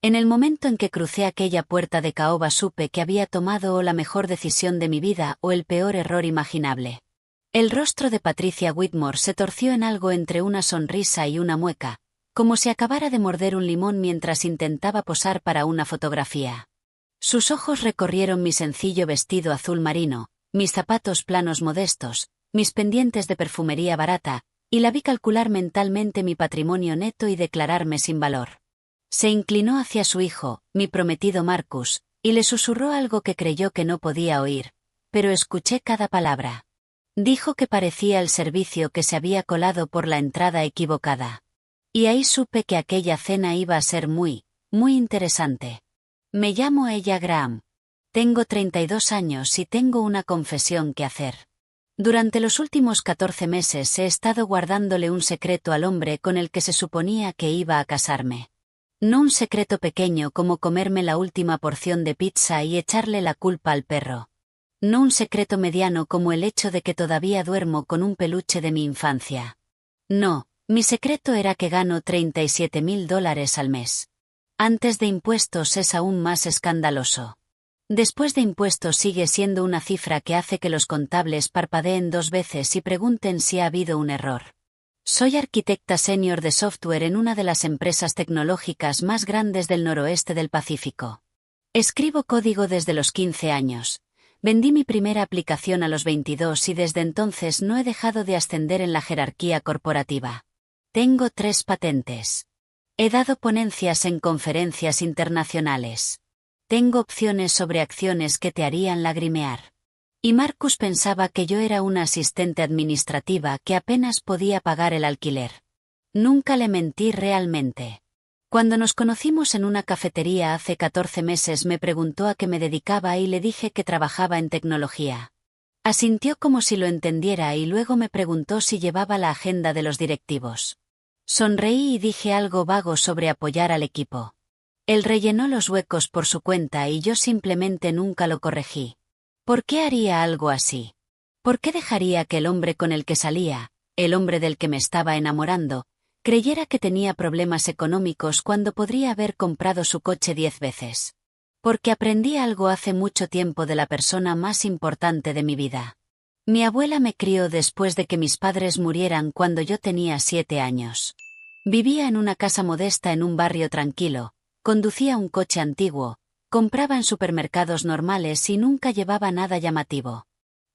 En el momento en que crucé aquella puerta de caoba supe que había tomado o la mejor decisión de mi vida o el peor error imaginable. El rostro de Patricia Whitmore se torció en algo entre una sonrisa y una mueca, como si acabara de morder un limón mientras intentaba posar para una fotografía. Sus ojos recorrieron mi sencillo vestido azul marino, mis zapatos planos modestos, mis pendientes de perfumería barata, y la vi calcular mentalmente mi patrimonio neto y declararme sin valor. Se inclinó hacia su hijo, mi prometido Marcus, y le susurró algo que creyó que no podía oír, pero escuché cada palabra. Dijo que parecía el servicio que se había colado por la entrada equivocada. Y ahí supe que aquella cena iba a ser muy interesante. Me llamo Ella Graham. Tengo 32 años y tengo una confesión que hacer. Durante los últimos 14 meses he estado guardándole un secreto al hombre con el que se suponía que iba a casarme. No un secreto pequeño como comerme la última porción de pizza y echarle la culpa al perro. No un secreto mediano como el hecho de que todavía duermo con un peluche de mi infancia. No, mi secreto era que gano $37,000 al mes. Antes de impuestos es aún más escandaloso. Después de impuestos sigue siendo una cifra que hace que los contables parpadeen 2 veces y pregunten si ha habido un error. Soy arquitecta senior de software en una de las empresas tecnológicas más grandes del noroeste del Pacífico. Escribo código desde los 15 años. Vendí mi primera aplicación a los 22 y desde entonces no he dejado de ascender en la jerarquía corporativa. Tengo 3 patentes. He dado ponencias en conferencias internacionales. Tengo opciones sobre acciones que te harían lagrimear. Y Marcus pensaba que yo era una asistente administrativa que apenas podía pagar el alquiler. Nunca le mentí realmente. Cuando nos conocimos en una cafetería hace 14 meses me preguntó a qué me dedicaba y le dije que trabajaba en tecnología. Asintió como si lo entendiera y luego me preguntó si llevaba la agenda de los directivos. Sonreí y dije algo vago sobre apoyar al equipo. Él rellenó los huecos por su cuenta y yo simplemente nunca lo corregí. ¿Por qué haría algo así? ¿Por qué dejaría que el hombre con el que salía, el hombre del que me estaba enamorando, creyera que tenía problemas económicos cuando podría haber comprado su coche 10 veces? Porque aprendí algo hace mucho tiempo de la persona más importante de mi vida. Mi abuela me crió después de que mis padres murieran cuando yo tenía 7 años. Vivía en una casa modesta en un barrio tranquilo, conducía un coche antiguo, compraba en supermercados normales y nunca llevaba nada llamativo.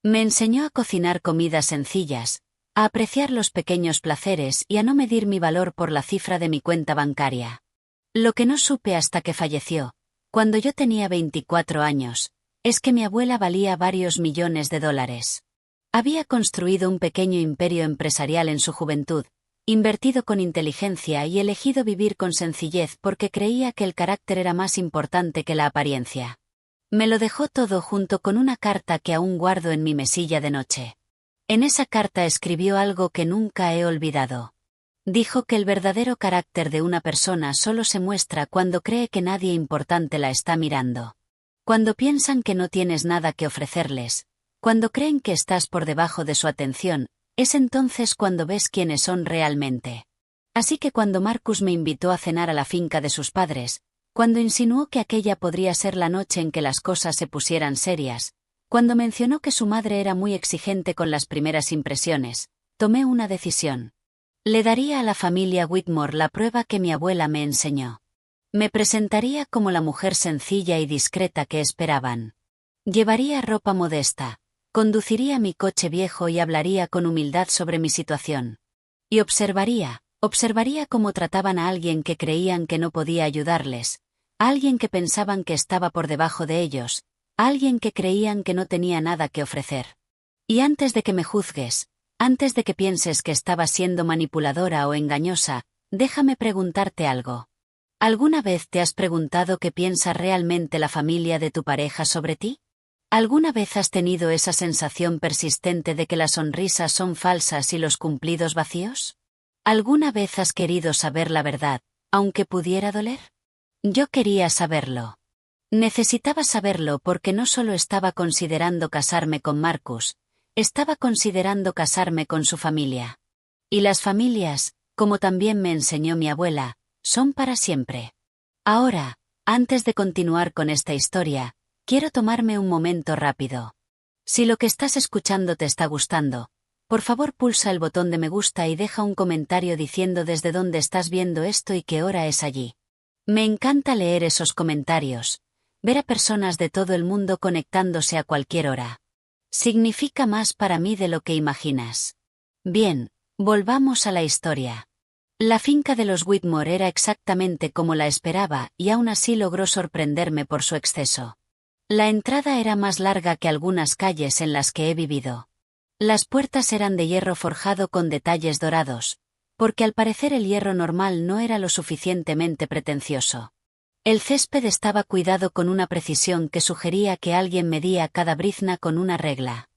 Me enseñó a cocinar comidas sencillas, a apreciar los pequeños placeres y a no medir mi valor por la cifra de mi cuenta bancaria. Lo que no supe hasta que falleció, cuando yo tenía 24 años, es que mi abuela valía varios millones de dólares. Había construido un pequeño imperio empresarial en su juventud, invertido con inteligencia y elegido vivir con sencillez porque creía que el carácter era más importante que la apariencia. Me lo dejó todo junto con una carta que aún guardo en mi mesilla de noche. En esa carta escribió algo que nunca he olvidado. Dijo que el verdadero carácter de una persona solo se muestra cuando cree que nadie importante la está mirando. Cuando piensan que no tienes nada que ofrecerles, cuando creen que estás por debajo de su atención, es entonces cuando ves quiénes son realmente. Así que cuando Marcus me invitó a cenar a la finca de sus padres, cuando insinuó que aquella podría ser la noche en que las cosas se pusieran serias, cuando mencionó que su madre era muy exigente con las primeras impresiones, tomé una decisión. Le daría a la familia Whitmore la prueba que mi abuela me enseñó. Me presentaría como la mujer sencilla y discreta que esperaban. Llevaría ropa modesta. Conduciría mi coche viejo y hablaría con humildad sobre mi situación. Y observaría cómo trataban a alguien que creían que no podía ayudarles, a alguien que pensaban que estaba por debajo de ellos, a alguien que creían que no tenía nada que ofrecer. Y antes de que me juzgues, antes de que pienses que estaba siendo manipuladora o engañosa, déjame preguntarte algo. ¿Alguna vez te has preguntado qué piensa realmente la familia de tu pareja sobre ti? ¿Alguna vez has tenido esa sensación persistente de que las sonrisas son falsas y los cumplidos vacíos? ¿Alguna vez has querido saber la verdad, aunque pudiera doler? Yo quería saberlo. Necesitaba saberlo porque no solo estaba considerando casarme con Marcus, estaba considerando casarme con su familia. Y las familias, como también me enseñó mi abuela, son para siempre. Ahora, Antes de continuar con esta historia, quiero tomarme un momento rápido. Si lo que estás escuchando te está gustando, por favor pulsa el botón de me gusta y deja un comentario diciendo desde dónde estás viendo esto y qué hora es allí. Me encanta leer esos comentarios, ver a personas de todo el mundo conectándose a cualquier hora. Significa más para mí de lo que imaginas. Bien, volvamos a la historia. La finca de los Whitmore era exactamente como la esperaba y aún así logró sorprenderme por su exceso. La entrada era más larga que algunas calles en las que he vivido. Las puertas eran de hierro forjado con detalles dorados, porque al parecer el hierro normal no era lo suficientemente pretencioso. El césped estaba cuidado con una precisión que sugería que alguien medía cada brizna con una regla.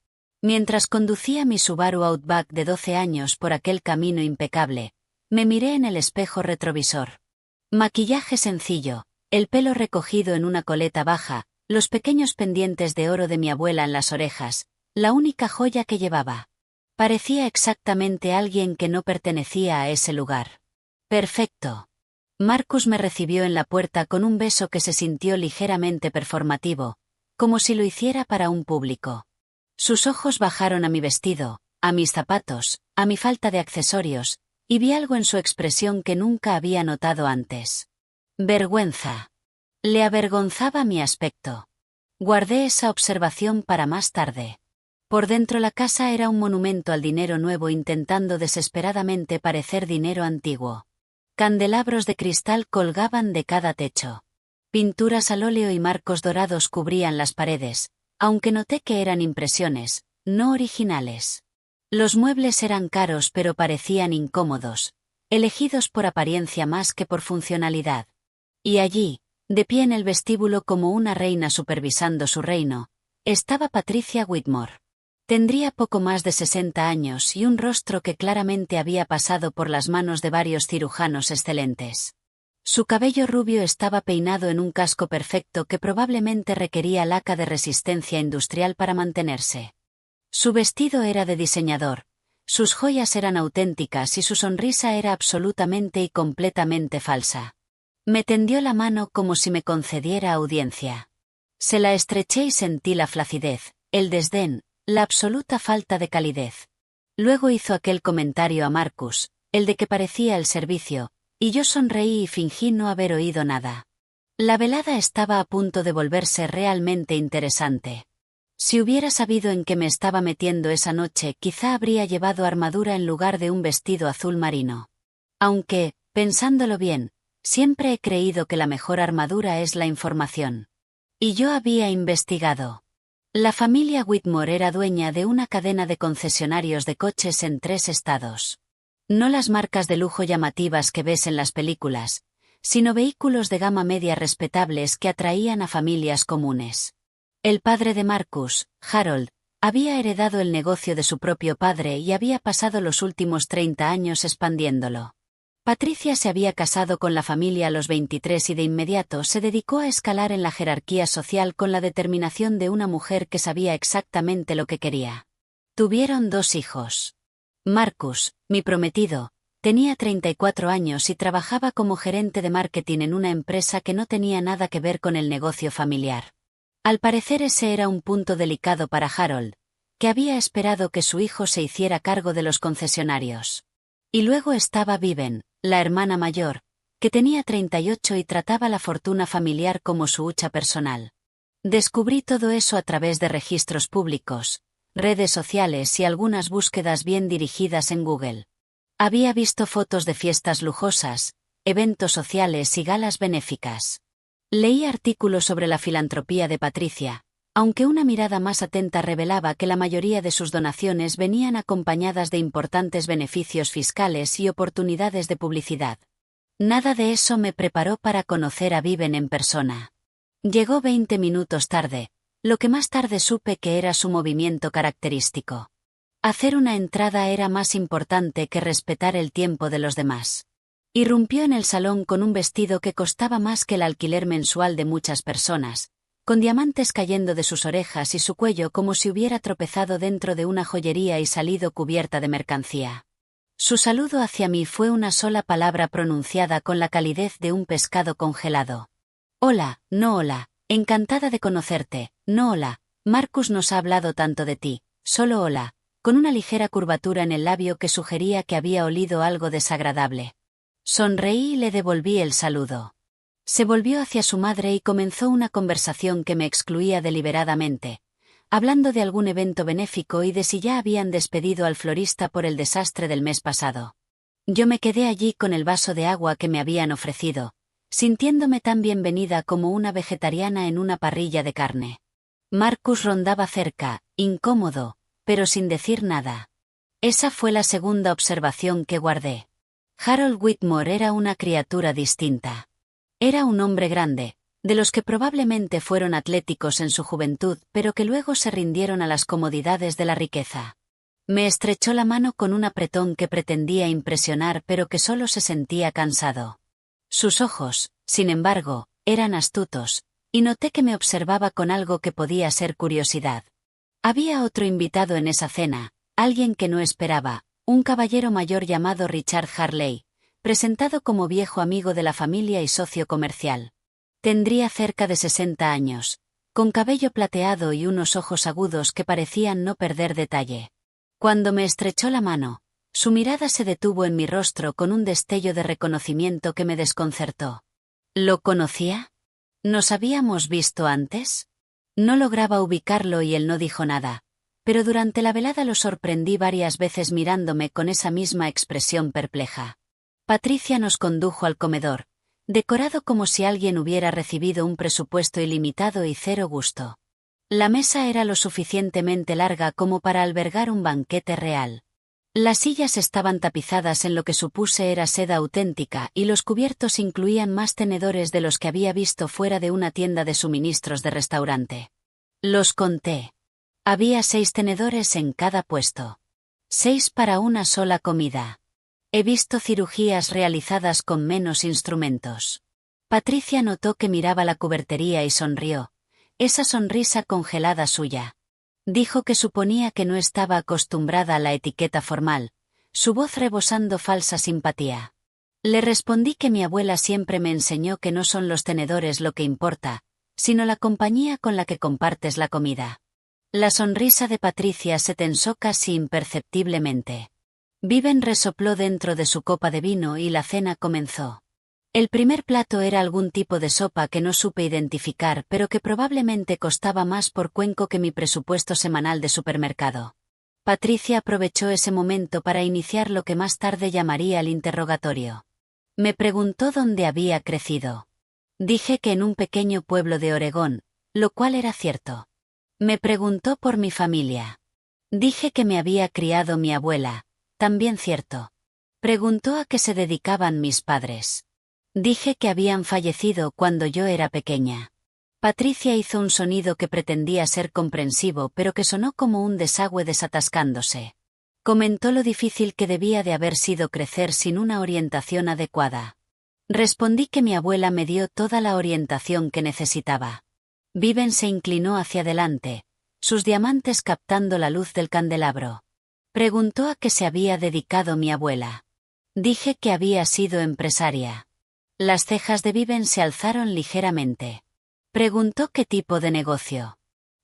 Mientras conducía mi Subaru Outback de 12 años por aquel camino impecable, me miré en el espejo retrovisor. Maquillaje sencillo, el pelo recogido en una coleta baja, los pequeños pendientes de oro de mi abuela en las orejas, la única joya que llevaba. Parecía exactamente alguien que no pertenecía a ese lugar. Perfecto. Marcus me recibió en la puerta con un beso que se sintió ligeramente performativo, como si lo hiciera para un público. Sus ojos bajaron a mi vestido, a mis zapatos, a mi falta de accesorios, y vi algo en su expresión que nunca había notado antes. Vergüenza. Le avergonzaba mi aspecto. Guardé esa observación para más tarde. Por dentro la casa era un monumento al dinero nuevo intentando desesperadamente parecer dinero antiguo. Candelabros de cristal colgaban de cada techo. Pinturas al óleo y marcos dorados cubrían las paredes, aunque noté que eran impresiones, no originales. Los muebles eran caros pero parecían incómodos, elegidos por apariencia más que por funcionalidad. Y allí, de pie en el vestíbulo como una reina supervisando su reino, estaba Patricia Whitmore. Tendría poco más de 60 años y un rostro que claramente había pasado por las manos de varios cirujanos excelentes. Su cabello rubio estaba peinado en un casco perfecto que probablemente requería laca de resistencia industrial para mantenerse. Su vestido era de diseñador, sus joyas eran auténticas y su sonrisa era absolutamente y completamente falsa. Me tendió la mano como si me concediera audiencia. Se la estreché y sentí la flacidez, el desdén, la absoluta falta de calidez. Luego hizo aquel comentario a Marcus, el de que parecía el servicio, y yo sonreí y fingí no haber oído nada. La velada estaba a punto de volverse realmente interesante. Si hubiera sabido en qué me estaba metiendo esa noche, quizá habría llevado armadura en lugar de un vestido azul marino. Aunque, pensándolo bien, siempre he creído que la mejor armadura es la información. Y yo había investigado. La familia Whitmore era dueña de una cadena de concesionarios de coches en 3 estados. No las marcas de lujo llamativas que ves en las películas, sino vehículos de gama media respetables que atraían a familias comunes. El padre de Marcus, Harold, había heredado el negocio de su propio padre y había pasado los últimos 30 años expandiéndolo. Patricia se había casado con la familia a los 23 y de inmediato se dedicó a escalar en la jerarquía social con la determinación de una mujer que sabía exactamente lo que quería. Tuvieron 2 hijos. Marcus, mi prometido, tenía 34 años y trabajaba como gerente de marketing en una empresa que no tenía nada que ver con el negocio familiar. Al parecer ese era un punto delicado para Harold, que había esperado que su hijo se hiciera cargo de los concesionarios. Y luego estaba Viven, la hermana mayor, que tenía 38 y trataba la fortuna familiar como su hucha personal. Descubrí todo eso a través de registros públicos, redes sociales y algunas búsquedas bien dirigidas en Google. Había visto fotos de fiestas lujosas, eventos sociales y galas benéficas. Leí artículos sobre la filantropía de Patricia, aunque una mirada más atenta revelaba que la mayoría de sus donaciones venían acompañadas de importantes beneficios fiscales y oportunidades de publicidad. Nada de eso me preparó para conocer a Viven en persona. Llegó 20 minutos tarde, lo que más tarde supe que era su movimiento característico. Hacer una entrada era más importante que respetar el tiempo de los demás. Irrumpió en el salón con un vestido que costaba más que el alquiler mensual de muchas personas, con diamantes cayendo de sus orejas y su cuello como si hubiera tropezado dentro de una joyería y salido cubierta de mercancía. Su saludo hacia mí fue una sola palabra pronunciada con la calidez de un pescado congelado. Hola, no hola, encantada de conocerte, no hola, Marcus nos ha hablado tanto de ti, solo hola, con una ligera curvatura en el labio que sugería que había olido algo desagradable. Sonreí y le devolví el saludo. Se volvió hacia su madre y comenzó una conversación que me excluía deliberadamente, hablando de algún evento benéfico y de si ya habían despedido al florista por el desastre del mes pasado. Yo me quedé allí con el vaso de agua que me habían ofrecido, sintiéndome tan bienvenida como una vegetariana en una parrilla de carne. Marcus rondaba cerca, incómodo, pero sin decir nada. Esa fue la segunda observación que guardé. Harold Whitmore era una criatura distinta. Era un hombre grande, de los que probablemente fueron atléticos en su juventud, pero que luego se rindieron a las comodidades de la riqueza. Me estrechó la mano con un apretón que pretendía impresionar, pero que solo se sentía cansado. Sus ojos, sin embargo, eran astutos, y noté que me observaba con algo que podía ser curiosidad. Había otro invitado en esa cena, alguien que no esperaba, un caballero mayor llamado Richard Harley, presentado como viejo amigo de la familia y socio comercial. Tendría cerca de 60 años, con cabello plateado y unos ojos agudos que parecían no perder detalle. Cuando me estrechó la mano, su mirada se detuvo en mi rostro con un destello de reconocimiento que me desconcertó. ¿Lo conocía? ¿Nos habíamos visto antes? No lograba ubicarlo y él no dijo nada, pero durante la velada lo sorprendí varias veces mirándome con esa misma expresión perpleja. Patricia nos condujo al comedor, decorado como si alguien hubiera recibido un presupuesto ilimitado y cero gusto. La mesa era lo suficientemente larga como para albergar un banquete real. Las sillas estaban tapizadas en lo que supuse era seda auténtica y los cubiertos incluían más tenedores de los que había visto fuera de una tienda de suministros de restaurante. Los conté. Había 6 tenedores en cada puesto. 6 para una sola comida. He visto cirugías realizadas con menos instrumentos. Patricia notó que miraba la cubertería y sonrió. Esa sonrisa congelada suya. Dijo que suponía que no estaba acostumbrada a la etiqueta formal, su voz rebosando falsa simpatía. Le respondí que mi abuela siempre me enseñó que no son los tenedores lo que importa, sino la compañía con la que compartes la comida. La sonrisa de Patricia se tensó casi imperceptiblemente. Viven resopló dentro de su copa de vino y la cena comenzó. El primer plato era algún tipo de sopa que no supe identificar, pero que probablemente costaba más por cuenco que mi presupuesto semanal de supermercado. Patricia aprovechó ese momento para iniciar lo que más tarde llamaría el interrogatorio. Me preguntó dónde había crecido. Dije que en un pequeño pueblo de Oregón, lo cual era cierto. Me preguntó por mi familia. Dije que me había criado mi abuela, también cierto. Preguntó a qué se dedicaban mis padres. Dije que habían fallecido cuando yo era pequeña. Patricia hizo un sonido que pretendía ser comprensivo pero que sonó como un desagüe desatascándose. Comentó lo difícil que debía de haber sido crecer sin una orientación adecuada. Respondí que mi abuela me dio toda la orientación que necesitaba. Viven se inclinó hacia adelante, sus diamantes captando la luz del candelabro. Preguntó a qué se había dedicado mi abuela. Dije que había sido empresaria. Las cejas de Viven se alzaron ligeramente. Preguntó qué tipo de negocio.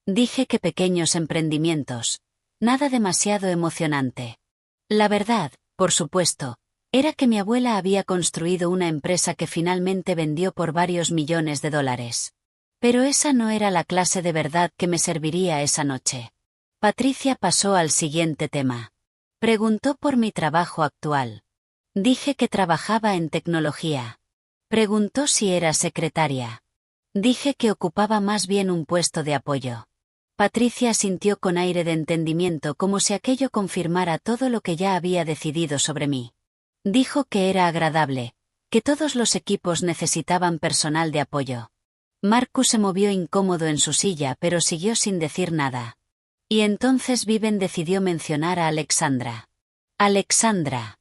Dije que pequeños emprendimientos. Nada demasiado emocionante. La verdad, por supuesto, era que mi abuela había construido una empresa que finalmente vendió por varios millones de dólares. Pero esa no era la clase de verdad que me serviría esa noche. Patricia pasó al siguiente tema. Preguntó por mi trabajo actual. Dije que trabajaba en tecnología. Preguntó si era secretaria. Dije que ocupaba más bien un puesto de apoyo. Patricia asintió con aire de entendimiento como si aquello confirmara todo lo que ya había decidido sobre mí. Dijo que era agradable, que todos los equipos necesitaban personal de apoyo. Marcus se movió incómodo en su silla pero siguió sin decir nada. Y entonces Viven decidió mencionar a Alexandra. Alexandra.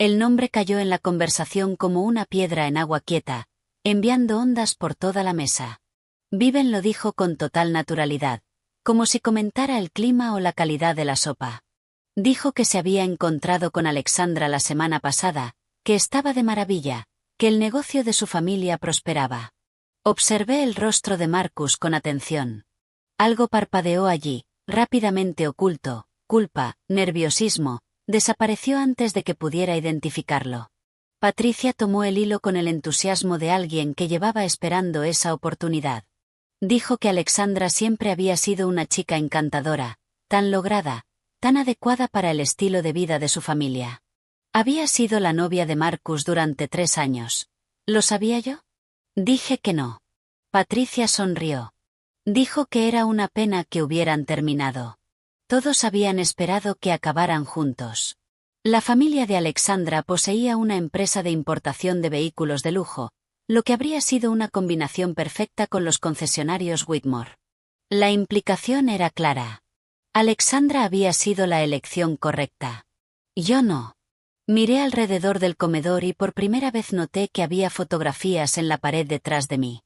El nombre cayó en la conversación como una piedra en agua quieta, enviando ondas por toda la mesa. Viven lo dijo con total naturalidad, como si comentara el clima o la calidad de la sopa. Dijo que se había encontrado con Alexandra la semana pasada, que estaba de maravilla, que el negocio de su familia prosperaba. Observé el rostro de Marcus con atención. Algo parpadeó allí, rápidamente oculto, culpa, nerviosismo, desapareció antes de que pudiera identificarlo. Patricia tomó el hilo con el entusiasmo de alguien que llevaba esperando esa oportunidad. Dijo que Alexandra siempre había sido una chica encantadora, tan lograda, tan adecuada para el estilo de vida de su familia. Había sido la novia de Marcus durante 3 años. ¿Lo sabía yo? Dije que no. Patricia sonrió. Dijo que era una pena que hubieran terminado. Todos habían esperado que acabaran juntos. La familia de Alexandra poseía una empresa de importación de vehículos de lujo, lo que habría sido una combinación perfecta con los concesionarios Whitmore. La implicación era clara. Alexandra había sido la elección correcta. Yo no. Miré alrededor del comedor y por primera vez noté que había fotografías en la pared detrás de mí.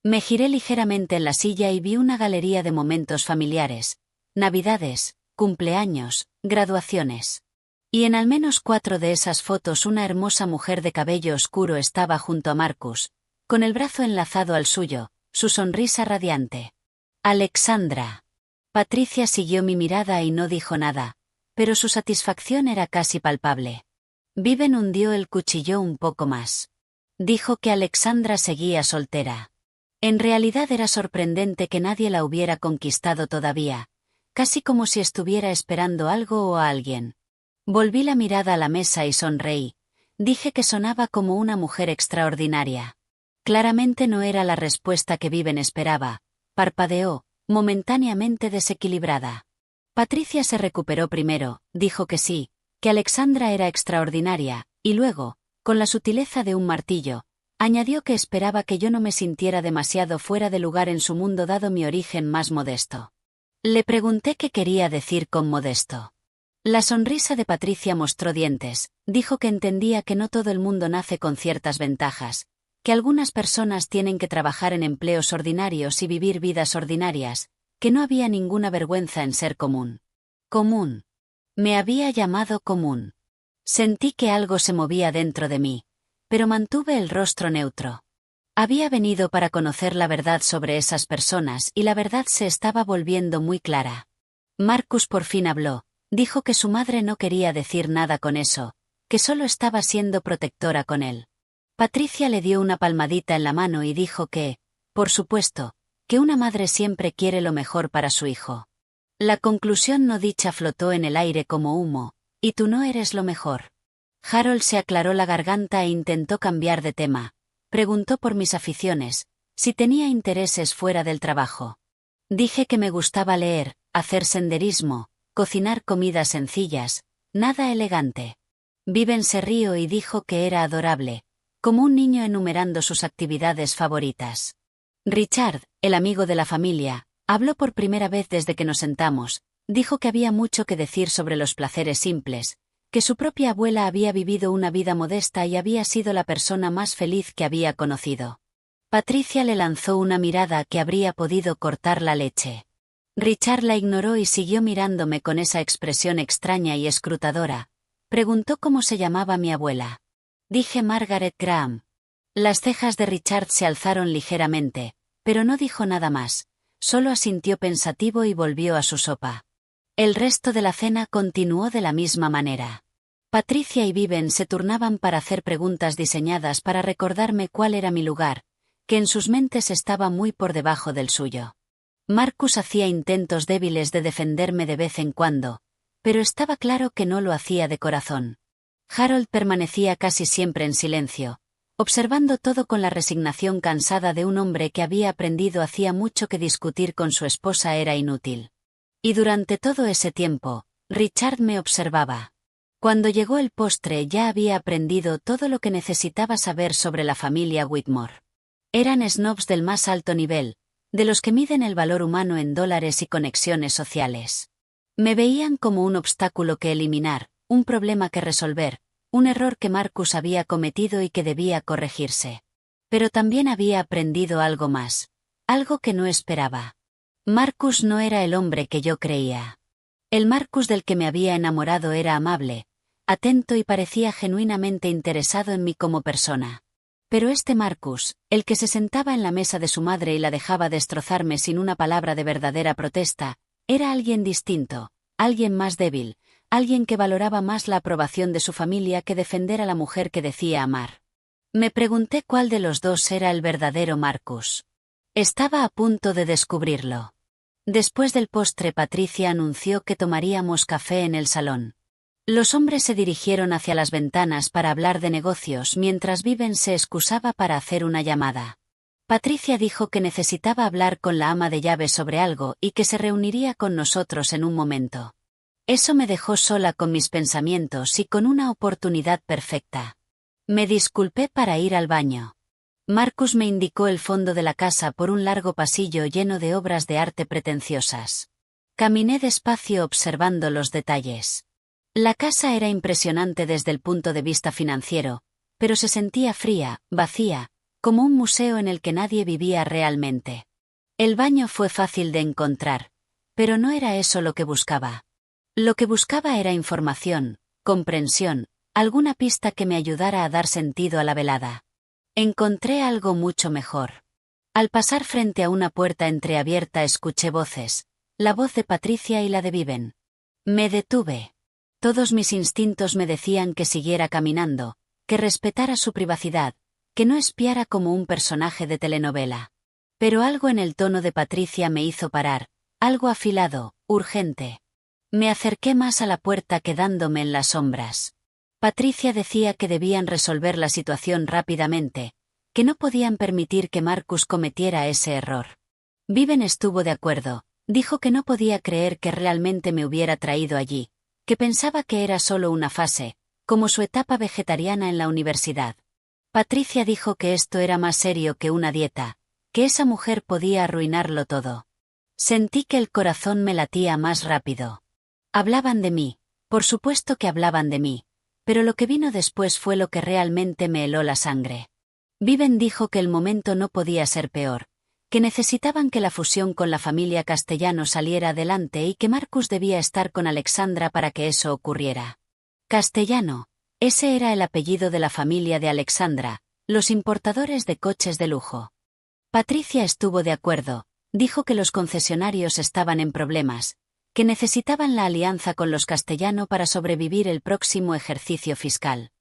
Me giré ligeramente en la silla y vi una galería de momentos familiares, navidades, cumpleaños, graduaciones. Y en al menos 4 de esas fotos una hermosa mujer de cabello oscuro estaba junto a Marcus, con el brazo enlazado al suyo, su sonrisa radiante. Alexandra. Patricia siguió mi mirada y no dijo nada, pero su satisfacción era casi palpable. Viven hundió el cuchillo un poco más. Dijo que Alexandra seguía soltera. En realidad era sorprendente que nadie la hubiera conquistado todavía, casi como si estuviera esperando algo o a alguien. Volví la mirada a la mesa y sonreí. Dije que sonaba como una mujer extraordinaria. Claramente no era la respuesta que Viven esperaba. Parpadeó, momentáneamente desequilibrada. Patricia se recuperó primero, dijo que sí, que Alexandra era extraordinaria, y luego, con la sutileza de un martillo, añadió que esperaba que yo no me sintiera demasiado fuera de lugar en su mundo dado mi origen más modesto. Le pregunté qué quería decir con modesto. La sonrisa de Patricia mostró dientes, dijo que entendía que no todo el mundo nace con ciertas ventajas, que algunas personas tienen que trabajar en empleos ordinarios y vivir vidas ordinarias, que no había ninguna vergüenza en ser común. Común. Me había llamado común. Sentí que algo se movía dentro de mí, pero mantuve el rostro neutro. Había venido para conocer la verdad sobre esas personas y la verdad se estaba volviendo muy clara. Marcus por fin habló, dijo que su madre no quería decir nada con eso, que solo estaba siendo protectora con él. Patricia le dio una palmadita en la mano y dijo que, por supuesto, que una madre siempre quiere lo mejor para su hijo. La conclusión no dicha flotó en el aire como humo, y tú no eres lo mejor. Harold se aclaró la garganta e intentó cambiar de tema. Preguntó por mis aficiones, si tenía intereses fuera del trabajo. Dije que me gustaba leer, hacer senderismo, cocinar comidas sencillas, nada elegante. Viven se rió y dijo que era adorable, como un niño enumerando sus actividades favoritas. Richard, el amigo de la familia, habló por primera vez desde que nos sentamos, dijo que había mucho que decir sobre los placeres simples, que su propia abuela había vivido una vida modesta y había sido la persona más feliz que había conocido. Patricia le lanzó una mirada que habría podido cortar la leche. Richard la ignoró y siguió mirándome con esa expresión extraña y escrutadora. Preguntó cómo se llamaba mi abuela. Dije Margaret Graham. Las cejas de Richard se alzaron ligeramente, pero no dijo nada más, solo asintió pensativo y volvió a su sopa. El resto de la cena continuó de la misma manera. Patricia y Viven se turnaban para hacer preguntas diseñadas para recordarme cuál era mi lugar, que en sus mentes estaba muy por debajo del suyo. Marcus hacía intentos débiles de defenderme de vez en cuando, pero estaba claro que no lo hacía de corazón. Harold permanecía casi siempre en silencio, observando todo con la resignación cansada de un hombre que había aprendido hacía mucho que discutir con su esposa era inútil. Y durante todo ese tiempo, Richard me observaba. Cuando llegó el postre ya había aprendido todo lo que necesitaba saber sobre la familia Whitmore. Eran snobs del más alto nivel, de los que miden el valor humano en dólares y conexiones sociales. Me veían como un obstáculo que eliminar, un problema que resolver, un error que Marcus había cometido y que debía corregirse. Pero también había aprendido algo más, algo que no esperaba. Marcus no era el hombre que yo creía. El Marcus del que me había enamorado era amable, atento y parecía genuinamente interesado en mí como persona. Pero este Marcus, el que se sentaba en la mesa de su madre y la dejaba destrozarme sin una palabra de verdadera protesta, era alguien distinto, alguien más débil, alguien que valoraba más la aprobación de su familia que defender a la mujer que decía amar. Me pregunté cuál de los dos era el verdadero Marcus. Estaba a punto de descubrirlo. Después del postre, Patricia anunció que tomaríamos café en el salón. Los hombres se dirigieron hacia las ventanas para hablar de negocios mientras Viven se excusaba para hacer una llamada. Patricia dijo que necesitaba hablar con la ama de llaves sobre algo y que se reuniría con nosotros en un momento. Eso me dejó sola con mis pensamientos y con una oportunidad perfecta. Me disculpé para ir al baño. Marcus me indicó el fondo de la casa por un largo pasillo lleno de obras de arte pretenciosas. Caminé despacio observando los detalles. La casa era impresionante desde el punto de vista financiero, pero se sentía fría, vacía, como un museo en el que nadie vivía realmente. El baño fue fácil de encontrar, pero no era eso lo que buscaba. Lo que buscaba era información, comprensión, alguna pista que me ayudara a dar sentido a la velada. Encontré algo mucho mejor. Al pasar frente a una puerta entreabierta escuché voces, la voz de Patricia y la de Viven. Me detuve. Todos mis instintos me decían que siguiera caminando, que respetara su privacidad, que no espiara como un personaje de telenovela. Pero algo en el tono de Patricia me hizo parar, algo afilado, urgente. Me acerqué más a la puerta quedándome en las sombras. Patricia decía que debían resolver la situación rápidamente, que no podían permitir que Marcus cometiera ese error. Viven estuvo de acuerdo, dijo que no podía creer que realmente me hubiera traído allí, que pensaba que era solo una fase, como su etapa vegetariana en la universidad. Patricia dijo que esto era más serio que una dieta, que esa mujer podía arruinarlo todo. Sentí que el corazón me latía más rápido. Hablaban de mí, por supuesto que hablaban de mí, pero lo que vino después fue lo que realmente me heló la sangre. Viven dijo que el momento no podía ser peor, que necesitaban que la fusión con la familia Castellano saliera adelante y que Marcus debía estar con Alexandra para que eso ocurriera. Castellano, ese era el apellido de la familia de Alexandra, los importadores de coches de lujo. Patricia estuvo de acuerdo, dijo que los concesionarios estaban en problemas, que necesitaban la alianza con los Castellano para sobrevivir el próximo ejercicio fiscal.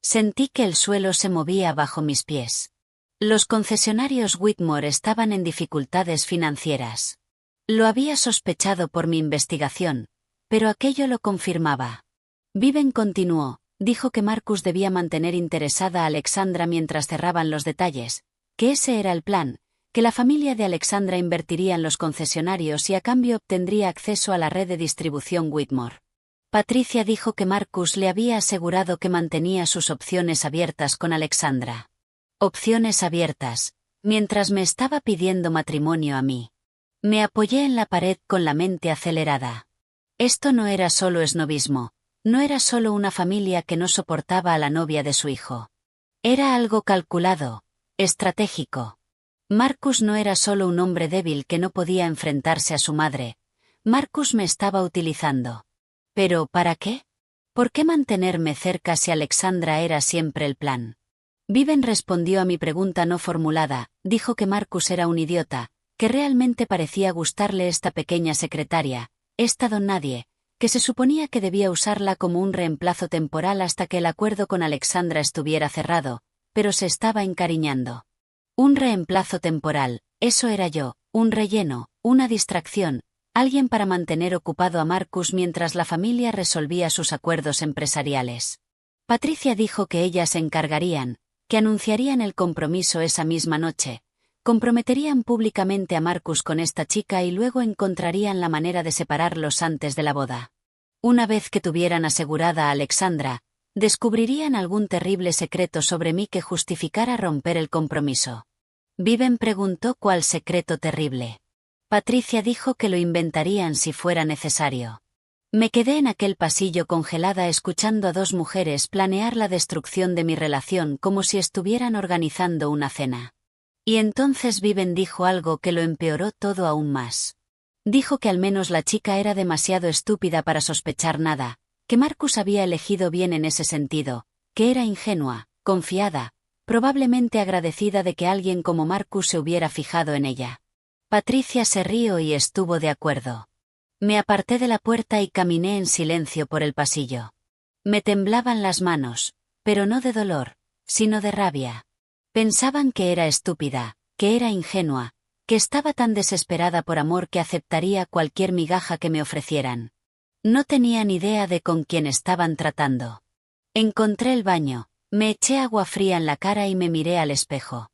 Sentí que el suelo se movía bajo mis pies. Los concesionarios Whitmore estaban en dificultades financieras. Lo había sospechado por mi investigación, pero aquello lo confirmaba. Viven continuó, dijo que Marcus debía mantener interesada a Alexandra mientras cerraban los detalles, que ese era el plan, que la familia de Alexandra invertiría en los concesionarios y a cambio obtendría acceso a la red de distribución Whitmore. Patricia dijo que Marcus le había asegurado que mantenía sus opciones abiertas con Alexandra. Opciones abiertas, mientras me estaba pidiendo matrimonio a mí. Me apoyé en la pared con la mente acelerada. Esto no era solo esnobismo, no era solo una familia que no soportaba a la novia de su hijo. Era algo calculado, estratégico. Marcus no era solo un hombre débil que no podía enfrentarse a su madre. Marcus me estaba utilizando. ¿Pero para qué? ¿Por qué mantenerme cerca si Alexandra era siempre el plan? Viven respondió a mi pregunta no formulada, dijo que Marcus era un idiota, que realmente parecía gustarle esta pequeña secretaria, esta don nadie, que se suponía que debía usarla como un reemplazo temporal hasta que el acuerdo con Alexandra estuviera cerrado, pero se estaba encariñando. Un reemplazo temporal, eso era yo, un relleno, una distracción, alguien para mantener ocupado a Marcus mientras la familia resolvía sus acuerdos empresariales. Patricia dijo que ellas se encargarían, que anunciarían el compromiso esa misma noche, comprometerían públicamente a Marcus con esta chica y luego encontrarían la manera de separarlos antes de la boda. Una vez que tuvieran asegurada a Alexandra, descubrirían algún terrible secreto sobre mí que justificara romper el compromiso. Viven preguntó cuál secreto terrible. Patricia dijo que lo inventarían si fuera necesario. Me quedé en aquel pasillo congelada escuchando a dos mujeres planear la destrucción de mi relación como si estuvieran organizando una cena. Y entonces Viven dijo algo que lo empeoró todo aún más. Dijo que al menos la chica era demasiado estúpida para sospechar nada, que Marcus había elegido bien en ese sentido, que era ingenua, confiada, probablemente agradecida de que alguien como Marcus se hubiera fijado en ella. Patricia se rió y estuvo de acuerdo. Me aparté de la puerta y caminé en silencio por el pasillo. Me temblaban las manos, pero no de dolor, sino de rabia. Pensaban que era estúpida, que era ingenua, que estaba tan desesperada por amor que aceptaría cualquier migaja que me ofrecieran. No tenían idea de con quién estaban tratando. Encontré el baño, me eché agua fría en la cara y me miré al espejo.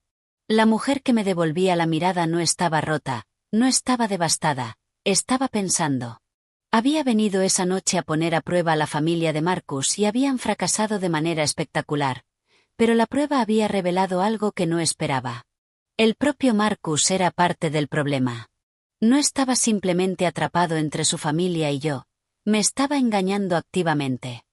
La mujer que me devolvía la mirada no estaba rota, no estaba devastada, estaba pensando. Había venido esa noche a poner a prueba a la familia de Marcus y habían fracasado de manera espectacular, pero la prueba había revelado algo que no esperaba. El propio Marcus era parte del problema. No estaba simplemente atrapado entre su familia y yo, me estaba engañando activamente.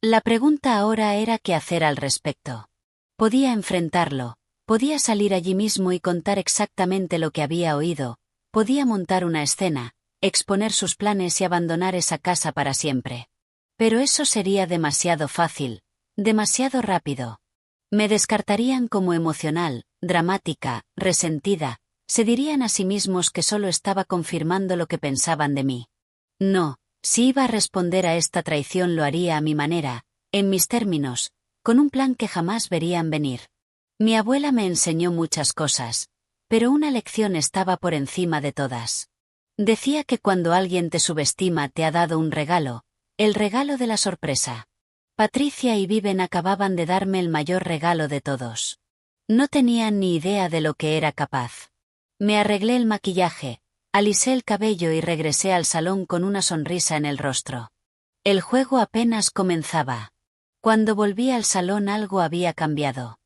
La pregunta ahora era qué hacer al respecto. Podía enfrentarlo, podía salir allí mismo y contar exactamente lo que había oído, podía montar una escena, exponer sus planes y abandonar esa casa para siempre. Pero eso sería demasiado fácil, demasiado rápido. Me descartarían como emocional, dramática, resentida, se dirían a sí mismos que solo estaba confirmando lo que pensaban de mí. No, si iba a responder a esta traición lo haría a mi manera, en mis términos, con un plan que jamás verían venir. Mi abuela me enseñó muchas cosas, pero una lección estaba por encima de todas. Decía que cuando alguien te subestima te ha dado un regalo, el regalo de la sorpresa. Patricia y Viven acababan de darme el mayor regalo de todos. No tenían ni idea de lo que era capaz. Me arreglé el maquillaje, alisé el cabello y regresé al salón con una sonrisa en el rostro. El juego apenas comenzaba. Cuando volví al salón algo había cambiado.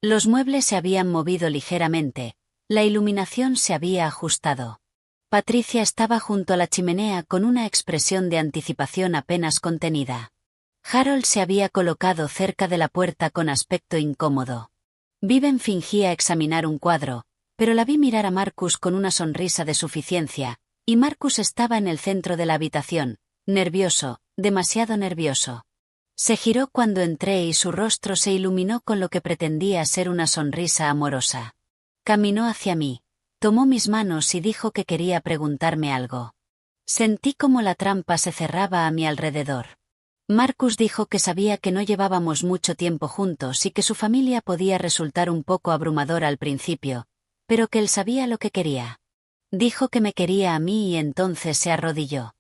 Los muebles se habían movido ligeramente, la iluminación se había ajustado. Patricia estaba junto a la chimenea con una expresión de anticipación apenas contenida. Harold se había colocado cerca de la puerta con aspecto incómodo. Viven fingía examinar un cuadro, pero la vi mirar a Marcus con una sonrisa de suficiencia, y Marcus estaba en el centro de la habitación, nervioso, demasiado nervioso. Se giró cuando entré y su rostro se iluminó con lo que pretendía ser una sonrisa amorosa. Caminó hacia mí, tomó mis manos y dijo que quería preguntarme algo. Sentí como la trampa se cerraba a mi alrededor. Marcus dijo que sabía que no llevábamos mucho tiempo juntos y que su familia podía resultar un poco abrumadora al principio, pero que él sabía lo que quería. Dijo que me quería a mí y entonces se arrodilló.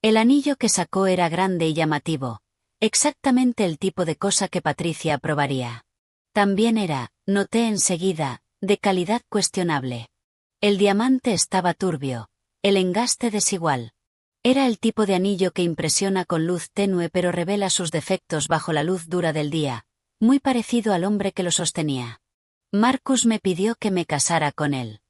El anillo que sacó era grande y llamativo, exactamente el tipo de cosa que Patricia aprobaría. También era, noté enseguida, de calidad cuestionable. El diamante estaba turbio, el engaste desigual. Era el tipo de anillo que impresiona con luz tenue pero revela sus defectos bajo la luz dura del día, muy parecido al hombre que lo sostenía. Marcus me pidió que me casara con él.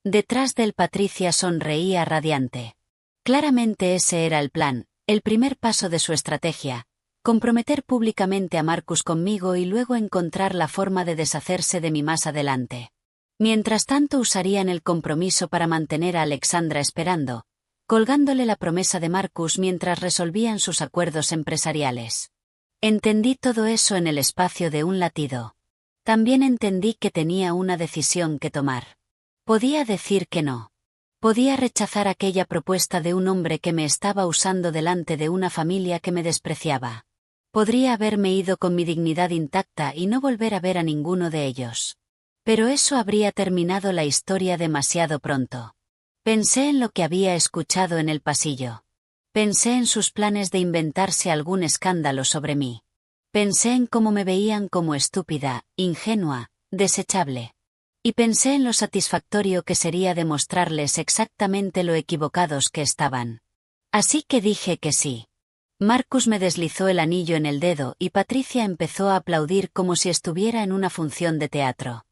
Detrás de él Patricia sonreía radiante. Claramente ese era el plan, el primer paso de su estrategia, comprometer públicamente a Marcus conmigo y luego encontrar la forma de deshacerse de mí más adelante. Mientras tanto usarían el compromiso para mantener a Alexandra esperando, colgándole la promesa de Marcus mientras resolvían sus acuerdos empresariales. Entendí todo eso en el espacio de un latido. También entendí que tenía una decisión que tomar. Podía decir que no. Podía rechazar aquella propuesta de un hombre que me estaba usando delante de una familia que me despreciaba. Podría haberme ido con mi dignidad intacta y no volver a ver a ninguno de ellos. Pero eso habría terminado la historia demasiado pronto. Pensé en lo que había escuchado en el pasillo. Pensé en sus planes de inventarse algún escándalo sobre mí. Pensé en cómo me veían como estúpida, ingenua, desechable. Y pensé en lo satisfactorio que sería demostrarles exactamente lo equivocados que estaban. Así que dije que sí. Marcus me deslizó el anillo en el dedo y Patricia empezó a aplaudir como si estuviera en una función de teatro.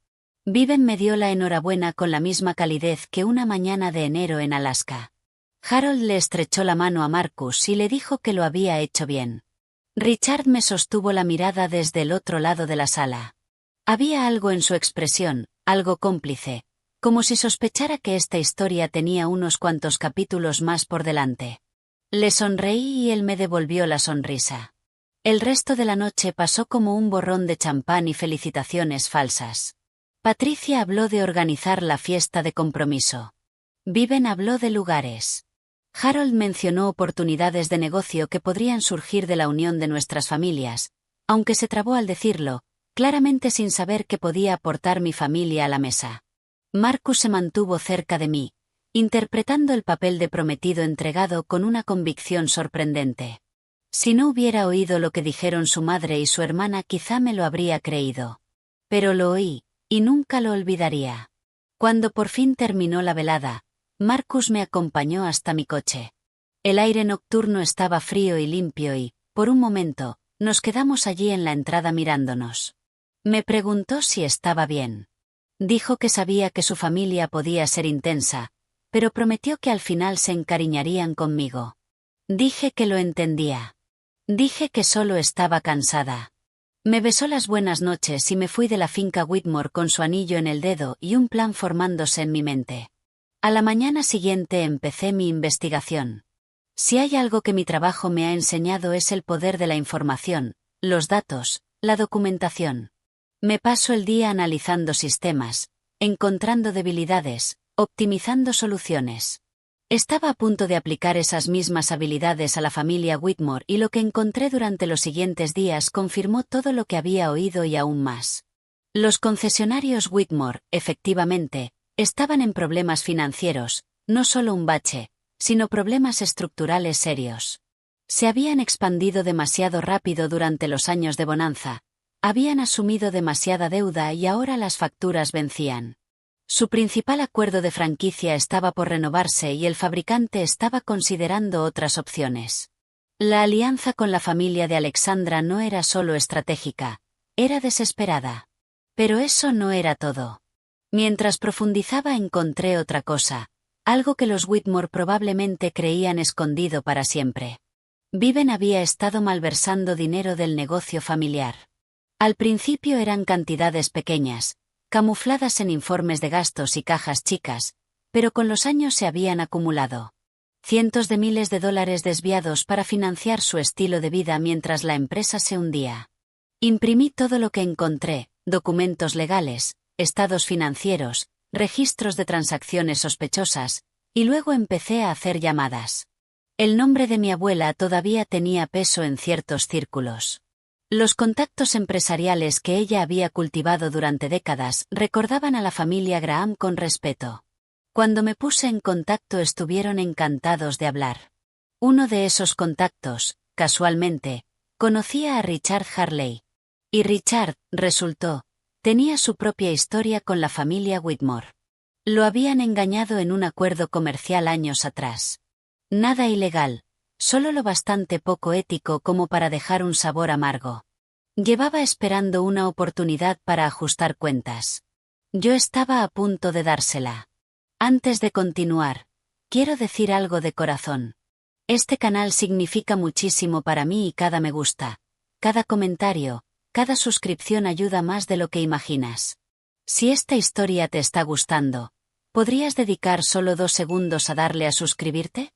Viven me dio la enhorabuena con la misma calidez que una mañana de enero en Alaska. Harold le estrechó la mano a Marcus y le dijo que lo había hecho bien. Richard me sostuvo la mirada desde el otro lado de la sala. Había algo en su expresión, algo cómplice, como si sospechara que esta historia tenía unos cuantos capítulos más por delante. Le sonreí y él me devolvió la sonrisa. El resto de la noche pasó como un borrón de champán y felicitaciones falsas. Patricia habló de organizar la fiesta de compromiso. Viven habló de lugares. Harold mencionó oportunidades de negocio que podrían surgir de la unión de nuestras familias, aunque se trabó al decirlo, claramente sin saber qué podía aportar mi familia a la mesa. Marcus se mantuvo cerca de mí, interpretando el papel de prometido entregado con una convicción sorprendente. Si no hubiera oído lo que dijeron su madre y su hermana, quizá me lo habría creído. Pero lo oí, y nunca lo olvidaría. Cuando por fin terminó la velada, Marcus me acompañó hasta mi coche. El aire nocturno estaba frío y limpio y, por un momento, nos quedamos allí en la entrada mirándonos. Me preguntó si estaba bien. Dijo que sabía que su familia podía ser intensa, pero prometió que al final se encariñarían conmigo. Dije que lo entendía. Dije que solo estaba cansada. Me besó las buenas noches y me fui de la finca Whitmore con su anillo en el dedo y un plan formándose en mi mente. A la mañana siguiente empecé mi investigación. Si hay algo que mi trabajo me ha enseñado es el poder de la información, los datos, la documentación. Me paso el día analizando sistemas, encontrando debilidades, optimizando soluciones. Estaba a punto de aplicar esas mismas habilidades a la familia Whitmore y lo que encontré durante los siguientes días confirmó todo lo que había oído y aún más. Los concesionarios Whitmore, efectivamente, estaban en problemas financieros, no solo un bache, sino problemas estructurales serios. Se habían expandido demasiado rápido durante los años de bonanza, habían asumido demasiada deuda y ahora las facturas vencían. Su principal acuerdo de franquicia estaba por renovarse y el fabricante estaba considerando otras opciones. La alianza con la familia de Alexandra no era solo estratégica, era desesperada. Pero eso no era todo. Mientras profundizaba encontré otra cosa, algo que los Whitmore probablemente creían escondido para siempre. Viven había estado malversando dinero del negocio familiar. Al principio eran cantidades pequeñas, camufladas en informes de gastos y cajas chicas, pero con los años se habían acumulado. Cientos de miles de dólares desviados para financiar su estilo de vida mientras la empresa se hundía. Imprimí todo lo que encontré, documentos legales, estados financieros, registros de transacciones sospechosas, y luego empecé a hacer llamadas. El nombre de mi abuela todavía tenía peso en ciertos círculos. Los contactos empresariales que ella había cultivado durante décadas recordaban a la familia Graham con respeto. Cuando me puse en contacto estuvieron encantados de hablar. Uno de esos contactos, casualmente, conocía a Richard Harley. Y Richard, resultó, tenía su propia historia con la familia Whitmore. Lo habían engañado en un acuerdo comercial años atrás. Nada ilegal, solo lo bastante poco ético como para dejar un sabor amargo. Llevaba esperando una oportunidad para ajustar cuentas. Yo estaba a punto de dársela. Antes de continuar, quiero decir algo de corazón. Este canal significa muchísimo para mí y cada me gusta, cada comentario, cada suscripción ayuda más de lo que imaginas. Si esta historia te está gustando, ¿podrías dedicar solo 2 segundos a darle a suscribirte?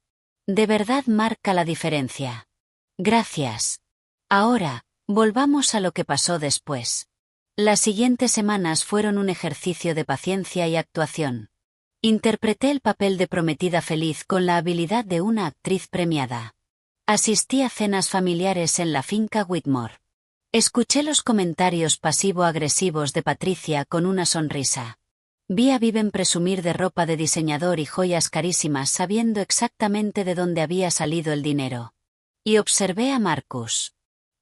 De verdad marca la diferencia. Gracias. Ahora, volvamos a lo que pasó después. Las siguientes semanas fueron un ejercicio de paciencia y actuación. Interpreté el papel de prometida feliz con la habilidad de una actriz premiada. Asistí a cenas familiares en la finca Whitmore. Escuché los comentarios pasivo-agresivos de Patricia con una sonrisa. Vi a Viven presumir de ropa de diseñador y joyas carísimas sabiendo exactamente de dónde había salido el dinero. Y observé a Marcus.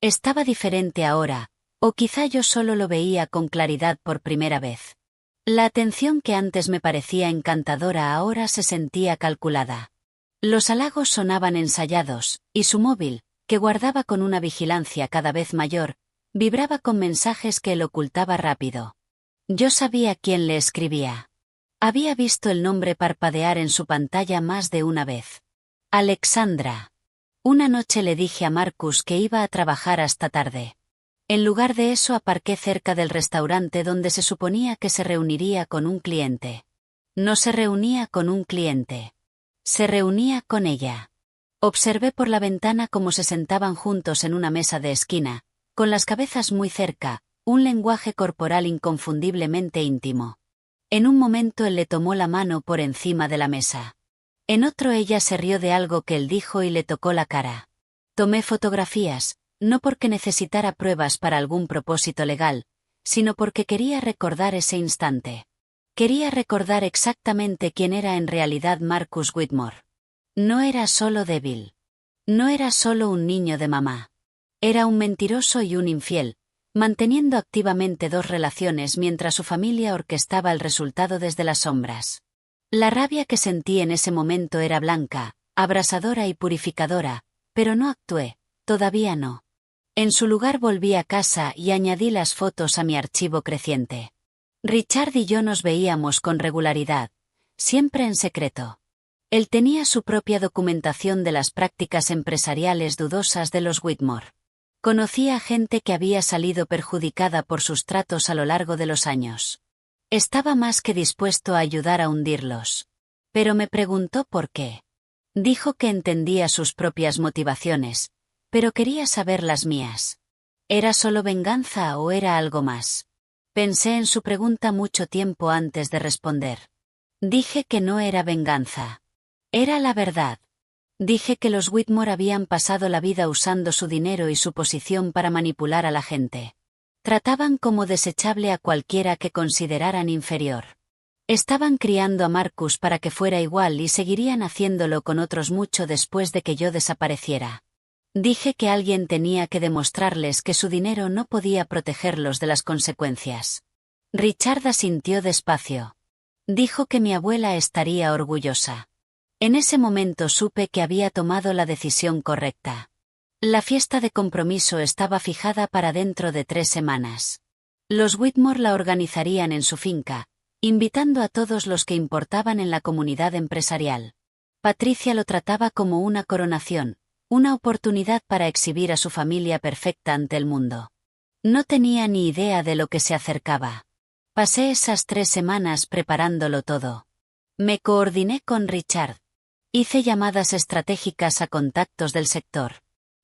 Estaba diferente ahora, o quizá yo solo lo veía con claridad por primera vez. La atención que antes me parecía encantadora ahora se sentía calculada. Los halagos sonaban ensayados, y su móvil, que guardaba con una vigilancia cada vez mayor, vibraba con mensajes que él ocultaba rápido. Yo sabía quién le escribía. Había visto el nombre parpadear en su pantalla más de una vez. Alexandra. Una noche le dije a Marcus que iba a trabajar hasta tarde. En lugar de eso aparqué cerca del restaurante donde se suponía que se reuniría con un cliente. No se reunía con un cliente. Se reunía con ella. Observé por la ventana cómo se sentaban juntos en una mesa de esquina, con las cabezas muy cerca, un lenguaje corporal inconfundiblemente íntimo. En un momento él le tomó la mano por encima de la mesa. En otro ella se rió de algo que él dijo y le tocó la cara. Tomé fotografías, no porque necesitara pruebas para algún propósito legal, sino porque quería recordar ese instante. Quería recordar exactamente quién era en realidad Marcus Whitmore. No era solo débil. No era solo un niño de mamá. Era un mentiroso y un infiel, manteniendo activamente dos relaciones mientras su familia orquestaba el resultado desde las sombras. La rabia que sentí en ese momento era blanca, abrasadora y purificadora, pero no actué, todavía no. En su lugar volví a casa y añadí las fotos a mi archivo creciente. Richard y yo nos veíamos con regularidad, siempre en secreto. Él tenía su propia documentación de las prácticas empresariales dudosas de los Whitmore. Conocía a gente que había salido perjudicada por sus tratos a lo largo de los años. Estaba más que dispuesto a ayudar a hundirlos. Pero me preguntó por qué. Dijo que entendía sus propias motivaciones, pero quería saber las mías. ¿Era solo venganza o era algo más? Pensé en su pregunta mucho tiempo antes de responder. Dije que no era venganza. Era la verdad. Dije que los Whitmore habían pasado la vida usando su dinero y su posición para manipular a la gente. Trataban como desechable a cualquiera que consideraran inferior. Estaban criando a Marcus para que fuera igual y seguirían haciéndolo con otros mucho después de que yo desapareciera. Dije que alguien tenía que demostrarles que su dinero no podía protegerlos de las consecuencias. Richard asintió despacio. Dijo que mi abuela estaría orgullosa. En ese momento supe que había tomado la decisión correcta. La fiesta de compromiso estaba fijada para dentro de 3 semanas. Los Whitmore la organizarían en su finca, invitando a todos los que importaban en la comunidad empresarial. Patricia lo trataba como una coronación, una oportunidad para exhibir a su familia perfecta ante el mundo. No tenía ni idea de lo que se acercaba. Pasé esas 3 semanas preparándolo todo. Me coordiné con Richard. Hice llamadas estratégicas a contactos del sector.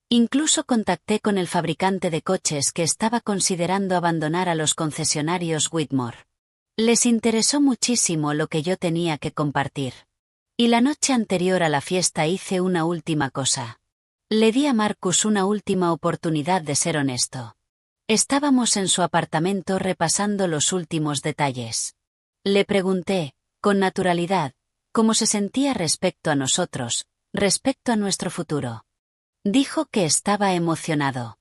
Incluso contacté con el fabricante de coches que estaba considerando abandonar a los concesionarios Whitmore. Les interesó muchísimo lo que yo tenía que compartir. Y la noche anterior a la fiesta hice una última cosa. Le di a Marcus una última oportunidad de ser honesto. Estábamos en su apartamento repasando los últimos detalles. Le pregunté, con naturalidad, cómo se sentía respecto a nosotros, respecto a nuestro futuro. Dijo que estaba emocionado.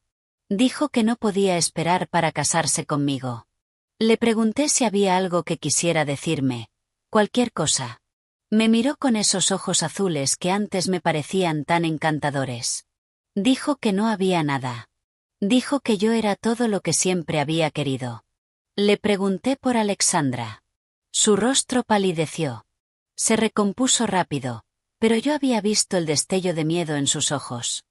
Dijo que no podía esperar para casarse conmigo. Le pregunté si había algo que quisiera decirme, cualquier cosa. Me miró con esos ojos azules que antes me parecían tan encantadores. Dijo que no había nada. Dijo que yo era todo lo que siempre había querido. Le pregunté por Alexandra. Su rostro palideció. Se recompuso rápido, pero yo había visto el destello de miedo en sus ojos.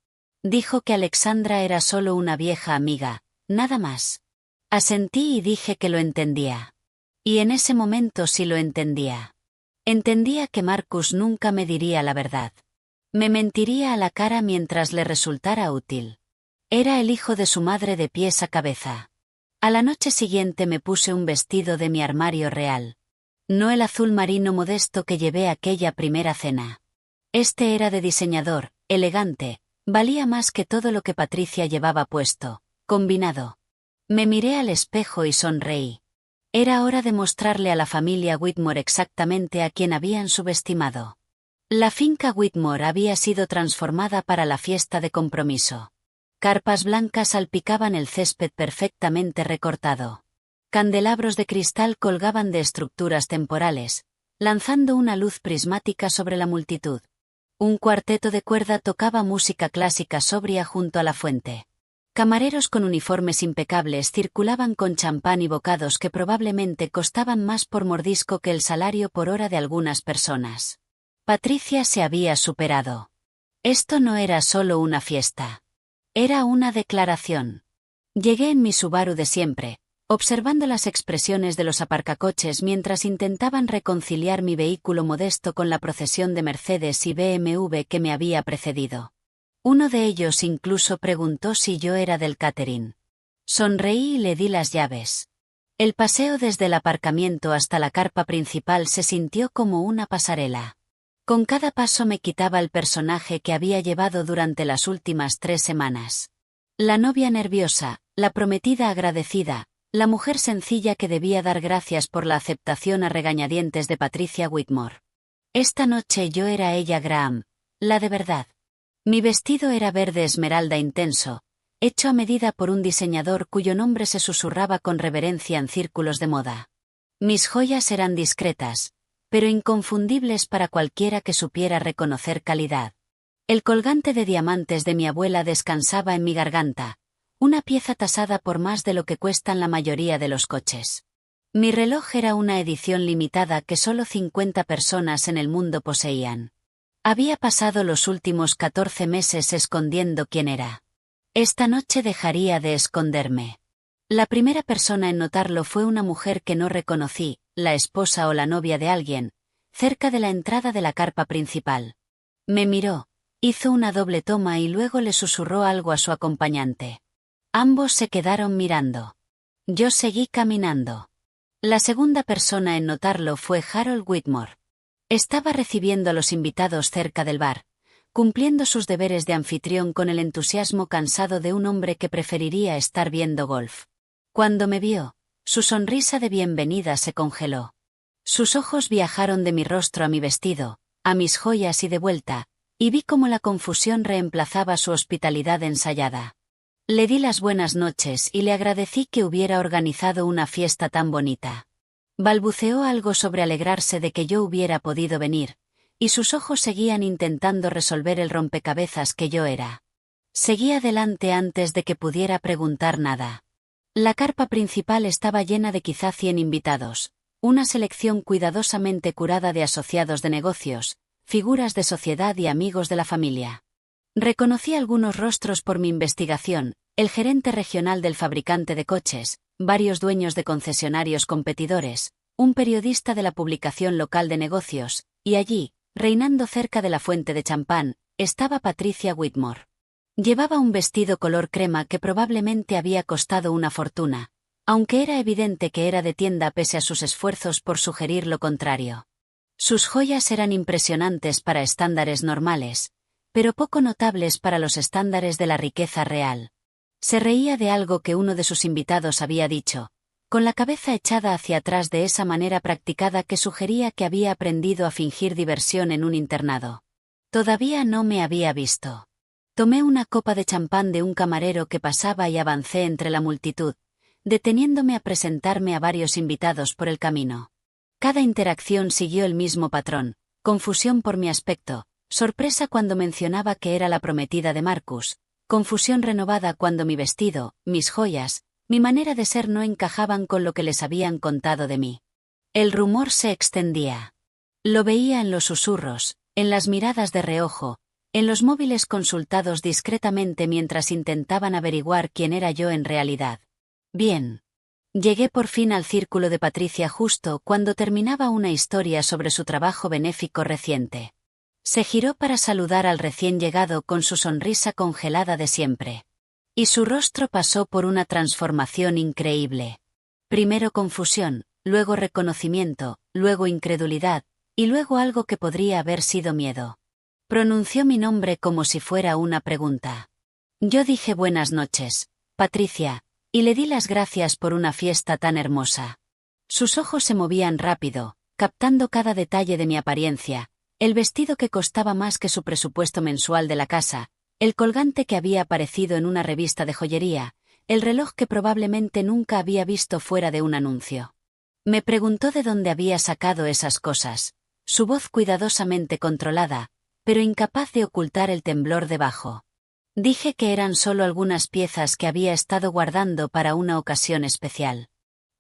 Dijo que Alexandra era solo una vieja amiga, nada más. Asentí y dije que lo entendía. Y en ese momento sí lo entendía. Entendía que Marcus nunca me diría la verdad. Me mentiría a la cara mientras le resultara útil. Era el hijo de su madre de pies a cabeza. A la noche siguiente me puse un vestido de mi armario real. No el azul marino modesto que llevé aquella primera cena. Este era de diseñador, elegante, valía más que todo lo que Patricia llevaba puesto, combinado. Me miré al espejo y sonreí. Era hora de mostrarle a la familia Whitmore exactamente a quien habían subestimado. La finca Whitmore había sido transformada para la fiesta de compromiso. Carpas blancas salpicaban el césped perfectamente recortado. Candelabros de cristal colgaban de estructuras temporales, lanzando una luz prismática sobre la multitud. Un cuarteto de cuerda tocaba música clásica sobria junto a la fuente. Camareros con uniformes impecables circulaban con champán y bocados que probablemente costaban más por mordisco que el salario por hora de algunas personas. Patricia se había superado. Esto no era solo una fiesta. Era una declaración. Llegué en mi Subaru de siempre, observando las expresiones de los aparcacoches mientras intentaban reconciliar mi vehículo modesto con la procesión de Mercedes y BMW que me había precedido. Uno de ellos incluso preguntó si yo era del catering. Sonreí y le di las llaves. El paseo desde el aparcamiento hasta la carpa principal se sintió como una pasarela. Con cada paso me quitaba el personaje que había llevado durante las últimas 3 semanas. La novia nerviosa, la prometida agradecida, la mujer sencilla que debía dar gracias por la aceptación a regañadientes de Patricia Whitmore. Esta noche yo era ella Graham, la de verdad. Mi vestido era verde esmeralda intenso, hecho a medida por un diseñador cuyo nombre se susurraba con reverencia en círculos de moda. Mis joyas eran discretas, pero inconfundibles para cualquiera que supiera reconocer calidad. El colgante de diamantes de mi abuela descansaba en mi garganta, una pieza tasada por más de lo que cuestan la mayoría de los coches. Mi reloj era una edición limitada que solo 50 personas en el mundo poseían. Había pasado los últimos 14 meses escondiendo quién era. Esta noche dejaría de esconderme. La primera persona en notarlo fue una mujer que no reconocí, la esposa o la novia de alguien, cerca de la entrada de la carpa principal. Me miró, hizo una doble toma y luego le susurró algo a su acompañante. Ambos se quedaron mirando. Yo seguí caminando. La segunda persona en notarlo fue Harold Whitmore. Estaba recibiendo a los invitados cerca del bar, cumpliendo sus deberes de anfitrión con el entusiasmo cansado de un hombre que preferiría estar viendo golf. Cuando me vio, su sonrisa de bienvenida se congeló. Sus ojos viajaron de mi rostro a mi vestido, a mis joyas y de vuelta, y vi cómo la confusión reemplazaba su hospitalidad ensayada. Le di las buenas noches y le agradecí que hubiera organizado una fiesta tan bonita. Balbuceó algo sobre alegrarse de que yo hubiera podido venir, y sus ojos seguían intentando resolver el rompecabezas que yo era. Seguí adelante antes de que pudiera preguntar nada. La carpa principal estaba llena de quizá 100 invitados, una selección cuidadosamente curada de asociados de negocios, figuras de sociedad y amigos de la familia. Reconocí algunos rostros por mi investigación, el gerente regional del fabricante de coches, varios dueños de concesionarios competidores, un periodista de la publicación local de negocios, y allí, reinando cerca de la fuente de champán, estaba Patricia Whitmore. Llevaba un vestido color crema que probablemente había costado una fortuna, aunque era evidente que era de tienda pese a sus esfuerzos por sugerir lo contrario. Sus joyas eran impresionantes para estándares normales, pero poco notables para los estándares de la riqueza real. Se reía de algo que uno de sus invitados había dicho, con la cabeza echada hacia atrás de esa manera practicada que sugería que había aprendido a fingir diversión en un internado. Todavía no me había visto. Tomé una copa de champán de un camarero que pasaba y avancé entre la multitud, deteniéndome a presentarme a varios invitados por el camino. Cada interacción siguió el mismo patrón: confusión por mi aspecto, sorpresa cuando mencionaba que era la prometida de Marcus, confusión renovada cuando mi vestido, mis joyas, mi manera de ser no encajaban con lo que les habían contado de mí. El rumor se extendía. Lo veía en los susurros, en las miradas de reojo, en los móviles consultados discretamente mientras intentaban averiguar quién era yo en realidad. Bien. Llegué por fin al círculo de Patricia justo cuando terminaba una historia sobre su trabajo benéfico reciente. Se giró para saludar al recién llegado con su sonrisa congelada de siempre. Y su rostro pasó por una transformación increíble. Primero confusión, luego reconocimiento, luego incredulidad, y luego algo que podría haber sido miedo. Pronunció mi nombre como si fuera una pregunta. Yo dije buenas noches, Patricia, y le di las gracias por una fiesta tan hermosa. Sus ojos se movían rápido, captando cada detalle de mi apariencia, el vestido que costaba más que su presupuesto mensual de la casa, el colgante que había aparecido en una revista de joyería, el reloj que probablemente nunca había visto fuera de un anuncio. Me preguntó de dónde había sacado esas cosas, su voz cuidadosamente controlada, pero incapaz de ocultar el temblor debajo. Dije que eran solo algunas piezas que había estado guardando para una ocasión especial.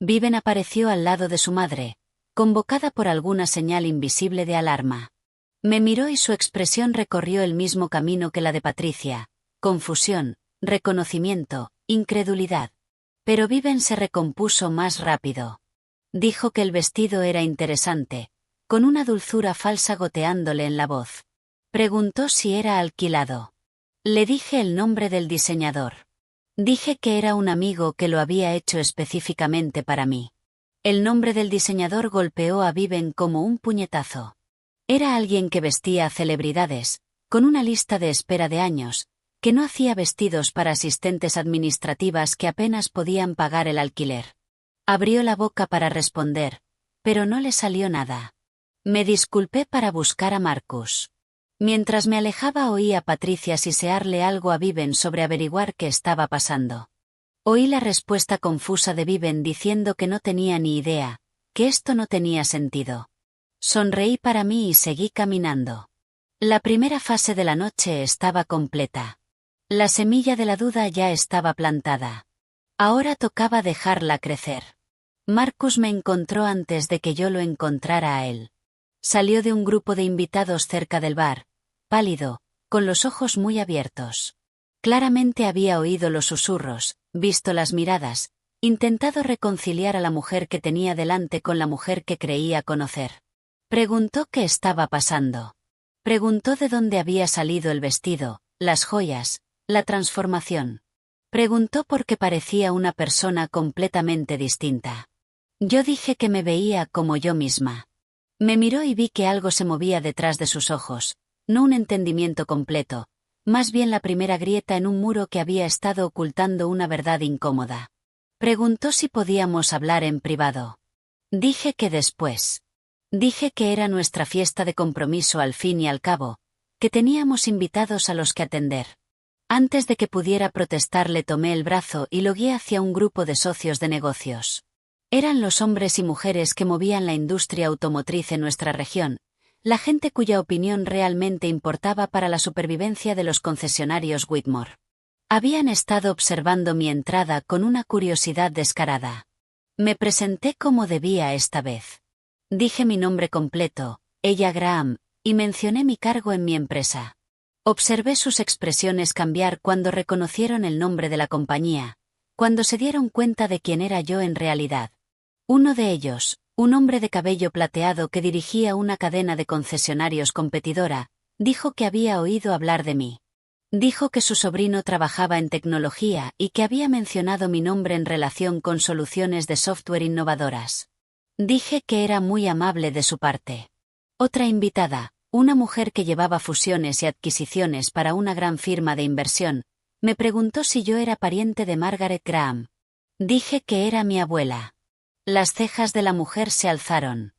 Viven apareció al lado de su madre, convocada por alguna señal invisible de alarma. Me miró y su expresión recorrió el mismo camino que la de Patricia: confusión, reconocimiento, incredulidad. Pero Viven se recompuso más rápido. Dijo que el vestido era interesante, con una dulzura falsa goteándole en la voz. Preguntó si era alquilado. Le dije el nombre del diseñador. Dije que era un amigo que lo había hecho específicamente para mí. El nombre del diseñador golpeó a Viven como un puñetazo. Era alguien que vestía a celebridades, con una lista de espera de años, que no hacía vestidos para asistentes administrativas que apenas podían pagar el alquiler. Abrió la boca para responder, pero no le salió nada. Me disculpé para buscar a Marcus. Mientras me alejaba oí a Patricia sisearle algo a Viven sobre averiguar qué estaba pasando. Oí la respuesta confusa de Viven diciendo que no tenía ni idea, que esto no tenía sentido. Sonreí para mí y seguí caminando. La primera fase de la noche estaba completa. La semilla de la duda ya estaba plantada. Ahora tocaba dejarla crecer. Marcus me encontró antes de que yo lo encontrara a él. Salió de un grupo de invitados cerca del bar, pálido, con los ojos muy abiertos. Claramente había oído los susurros, visto las miradas, intentado reconciliar a la mujer que tenía delante con la mujer que creía conocer. Preguntó qué estaba pasando. Preguntó de dónde había salido el vestido, las joyas, la transformación. Preguntó por qué parecía una persona completamente distinta. Yo dije que me veía como yo misma. Me miró y vi que algo se movía detrás de sus ojos, no un entendimiento completo, más bien la primera grieta en un muro que había estado ocultando una verdad incómoda. Preguntó si podíamos hablar en privado. Dije que después. Dije que era nuestra fiesta de compromiso al fin y al cabo, que teníamos invitados a los que atender. Antes de que pudiera protestar le tomé el brazo y lo guié hacia un grupo de socios de negocios. Eran los hombres y mujeres que movían la industria automotriz en nuestra región, la gente cuya opinión realmente importaba para la supervivencia de los concesionarios Whitmore. Habían estado observando mi entrada con una curiosidad descarada. Me presenté como debía esta vez. Dije mi nombre completo, Ella Graham, y mencioné mi cargo en mi empresa. Observé sus expresiones cambiar cuando reconocieron el nombre de la compañía, cuando se dieron cuenta de quién era yo en realidad. Uno de ellos, un hombre de cabello plateado que dirigía una cadena de concesionarios competidora, dijo que había oído hablar de mí. Dijo que su sobrino trabajaba en tecnología y que había mencionado mi nombre en relación con soluciones de software innovadoras. Dije que era muy amable de su parte. Otra invitada, una mujer que llevaba fusiones y adquisiciones para una gran firma de inversión, me preguntó si yo era pariente de Margaret Graham. Dije que era mi abuela. Las cejas de la mujer se alzaron.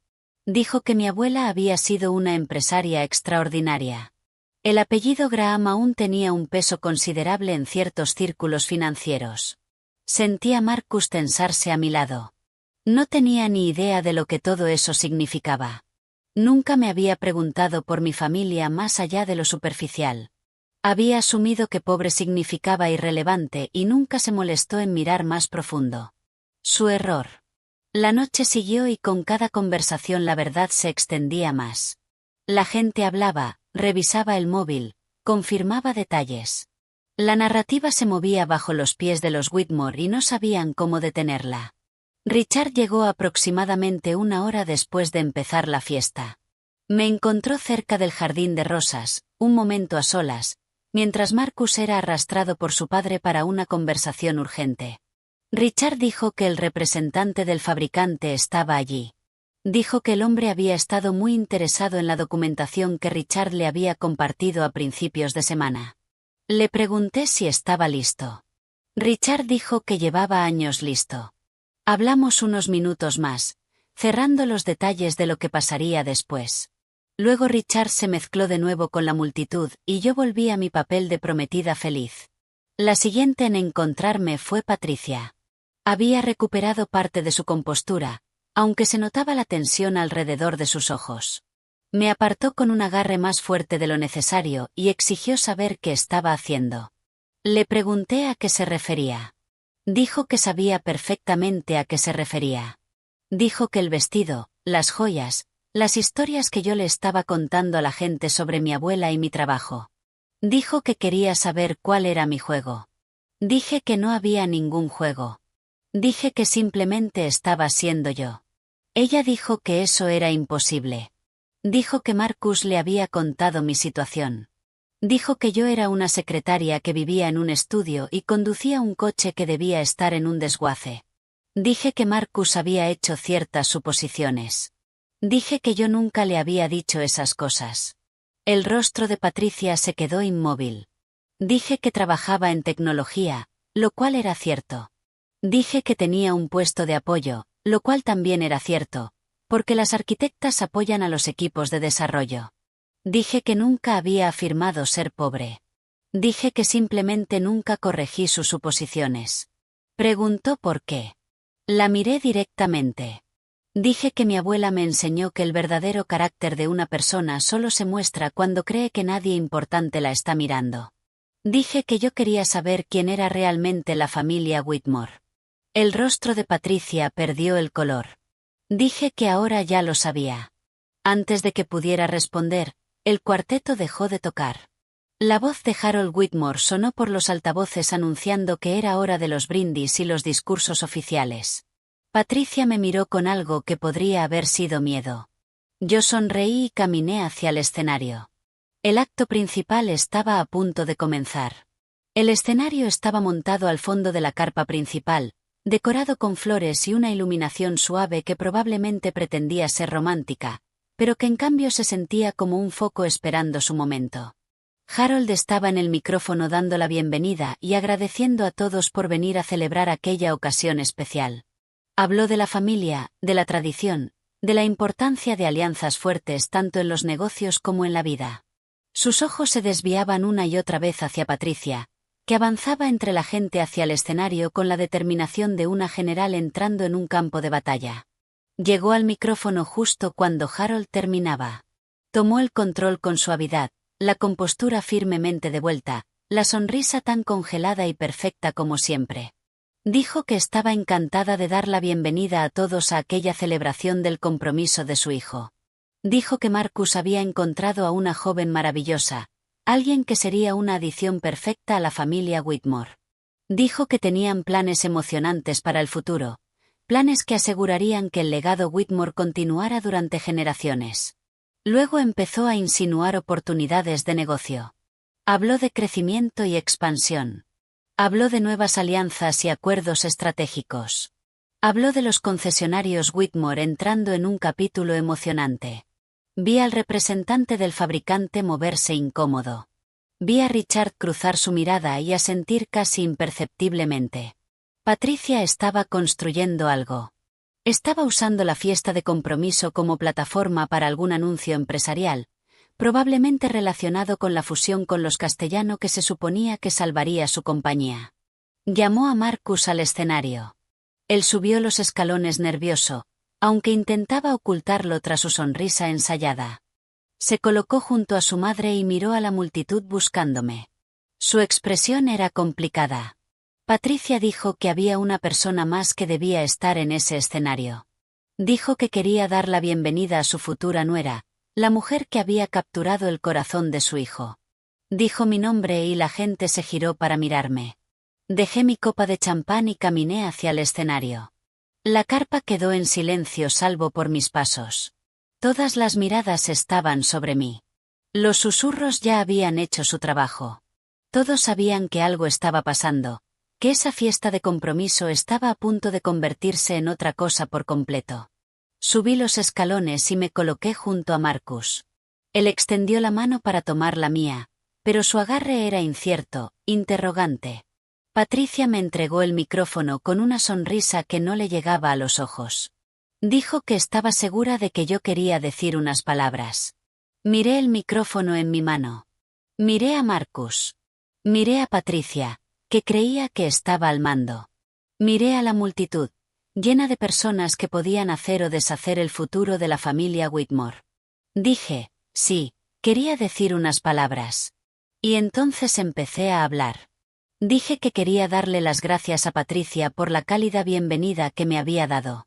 Dijo que mi abuela había sido una empresaria extraordinaria. El apellido Graham aún tenía un peso considerable en ciertos círculos financieros. Sentí a Marcus tensarse a mi lado. No tenía ni idea de lo que todo eso significaba. Nunca me había preguntado por mi familia más allá de lo superficial. Había asumido que pobre significaba irrelevante y nunca se molestó en mirar más profundo. Su error. La noche siguió y con cada conversación la verdad se extendía más. La gente hablaba, revisaba el móvil, confirmaba detalles. La narrativa se movía bajo los pies de los Whitmore y no sabían cómo detenerla. Richard llegó aproximadamente una hora después de empezar la fiesta. Me encontró cerca del jardín de rosas, un momento a solas, mientras Marcus era arrastrado por su padre para una conversación urgente. Richard dijo que el representante del fabricante estaba allí. Dijo que el hombre había estado muy interesado en la documentación que Richard le había compartido a principios de semana. Le pregunté si estaba listo. Richard dijo que llevaba años listo. Hablamos unos minutos más, cerrando los detalles de lo que pasaría después. Luego Richard se mezcló de nuevo con la multitud y yo volví a mi papel de prometida feliz. La siguiente en encontrarme fue Patricia. Había recuperado parte de su compostura, aunque se notaba la tensión alrededor de sus ojos. Me apartó con un agarre más fuerte de lo necesario y exigió saber qué estaba haciendo. Le pregunté a qué se refería. Dijo que sabía perfectamente a qué se refería. Dijo que el vestido, las joyas, las historias que yo le estaba contando a la gente sobre mi abuela y mi trabajo. Dijo que quería saber cuál era mi juego. Dije que no había ningún juego. Dije que simplemente estaba siendo yo. Ella dijo que eso era imposible. Dijo que Marcus le había contado mi situación. Dijo que yo era una secretaria que vivía en un estudio y conducía un coche que debía estar en un desguace. Dije que Marcus había hecho ciertas suposiciones. Dije que yo nunca le había dicho esas cosas. El rostro de Patricia se quedó inmóvil. Dije que trabajaba en tecnología, lo cual era cierto. Dije que tenía un puesto de apoyo, lo cual también era cierto, porque las arquitectas apoyan a los equipos de desarrollo. Dije que nunca había afirmado ser pobre. Dije que simplemente nunca corregí sus suposiciones. Preguntó por qué. La miré directamente. Dije que mi abuela me enseñó que el verdadero carácter de una persona solo se muestra cuando cree que nadie importante la está mirando. Dije que yo quería saber quién era realmente la familia Whitmore. El rostro de Patricia perdió el color. Dije que ahora ya lo sabía. Antes de que pudiera responder, el cuarteto dejó de tocar. La voz de Harold Whitmore sonó por los altavoces anunciando que era hora de los brindis y los discursos oficiales. Patricia me miró con algo que podría haber sido miedo. Yo sonreí y caminé hacia el escenario. El acto principal estaba a punto de comenzar. El escenario estaba montado al fondo de la carpa principal, decorado con flores y una iluminación suave que probablemente pretendía ser romántica, pero que en cambio se sentía como un foco esperando su momento. Harold estaba en el micrófono dando la bienvenida y agradeciendo a todos por venir a celebrar aquella ocasión especial. Habló de la familia, de la tradición, de la importancia de alianzas fuertes tanto en los negocios como en la vida. Sus ojos se desviaban una y otra vez hacia Patricia, que avanzaba entre la gente hacia el escenario con la determinación de una general entrando en un campo de batalla. Llegó al micrófono justo cuando Harold terminaba. Tomó el control con suavidad, la compostura firmemente de vuelta, la sonrisa tan congelada y perfecta como siempre. Dijo que estaba encantada de dar la bienvenida a todos a aquella celebración del compromiso de su hijo. Dijo que Marcus había encontrado a una joven maravillosa, alguien que sería una adición perfecta a la familia Whitmore. Dijo que tenían planes emocionantes para el futuro, planes que asegurarían que el legado Whitmore continuara durante generaciones. Luego empezó a insinuar oportunidades de negocio. Habló de crecimiento y expansión. Habló de nuevas alianzas y acuerdos estratégicos. Habló de los concesionarios Whitmore entrando en un capítulo emocionante. Vi al representante del fabricante moverse incómodo. Vi a Richard cruzar su mirada y asentir casi imperceptiblemente. Patricia estaba construyendo algo. Estaba usando la fiesta de compromiso como plataforma para algún anuncio empresarial, probablemente relacionado con la fusión con los Castellano que se suponía que salvaría su compañía. Llamó a Marcus al escenario. Él subió los escalones nervioso, aunque intentaba ocultarlo tras su sonrisa ensayada. Se colocó junto a su madre y miró a la multitud buscándome. Su expresión era complicada. Patricia dijo que había una persona más que debía estar en ese escenario. Dijo que quería dar la bienvenida a su futura nuera, la mujer que había capturado el corazón de su hijo. Dijo mi nombre y la gente se giró para mirarme. Dejé mi copa de champán y caminé hacia el escenario. La carpa quedó en silencio salvo por mis pasos. Todas las miradas estaban sobre mí. Los susurros ya habían hecho su trabajo. Todos sabían que algo estaba pasando, que esa fiesta de compromiso estaba a punto de convertirse en otra cosa por completo. Subí los escalones y me coloqué junto a Marcus. Él extendió la mano para tomar la mía, pero su agarre era incierto, interrogante. Patricia me entregó el micrófono con una sonrisa que no le llegaba a los ojos. Dijo que estaba segura de que yo quería decir unas palabras. Miré el micrófono en mi mano. Miré a Marcus. Miré a Patricia, que creía que estaba al mando. Miré a la multitud, llena de personas que podían hacer o deshacer el futuro de la familia Whitmore. Dije, sí, quería decir unas palabras. Y entonces empecé a hablar. Dije que quería darle las gracias a Patricia por la cálida bienvenida que me había dado.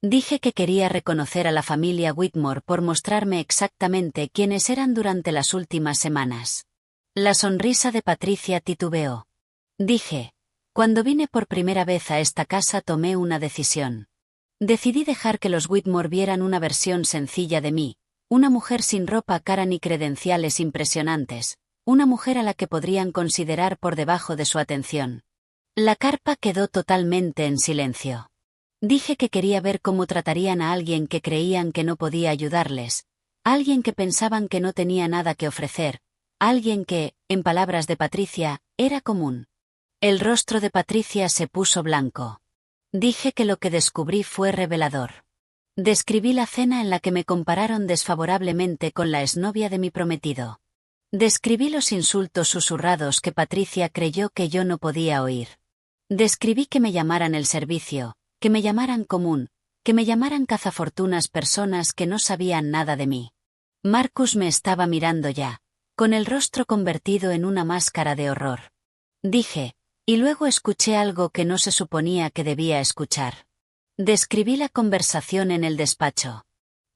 Dije que quería reconocer a la familia Whitmore por mostrarme exactamente quiénes eran durante las últimas semanas. La sonrisa de Patricia titubeó. Dije, Cuando vine por primera vez a esta casa tomé una decisión. Decidí dejar que los Whitmore vieran una versión sencilla de mí, una mujer sin ropa cara ni credenciales impresionantes, una mujer a la que podrían considerar por debajo de su atención. La carpa quedó totalmente en silencio. Dije que quería ver cómo tratarían a alguien que creían que no podía ayudarles, alguien que pensaban que no tenía nada que ofrecer, alguien que, en palabras de Patricia, era común. El rostro de Patricia se puso blanco. Dije que lo que descubrí fue revelador. Describí la cena en la que me compararon desfavorablemente con la exnovia de mi prometido. Describí los insultos susurrados que Patricia creyó que yo no podía oír. Describí que me llamaran el servicio, que me llamaran común, que me llamaran cazafortunas personas que no sabían nada de mí. Marcus me estaba mirando ya, con el rostro convertido en una máscara de horror. Dije, y luego escuché algo que no se suponía que debía escuchar. Describí la conversación en el despacho.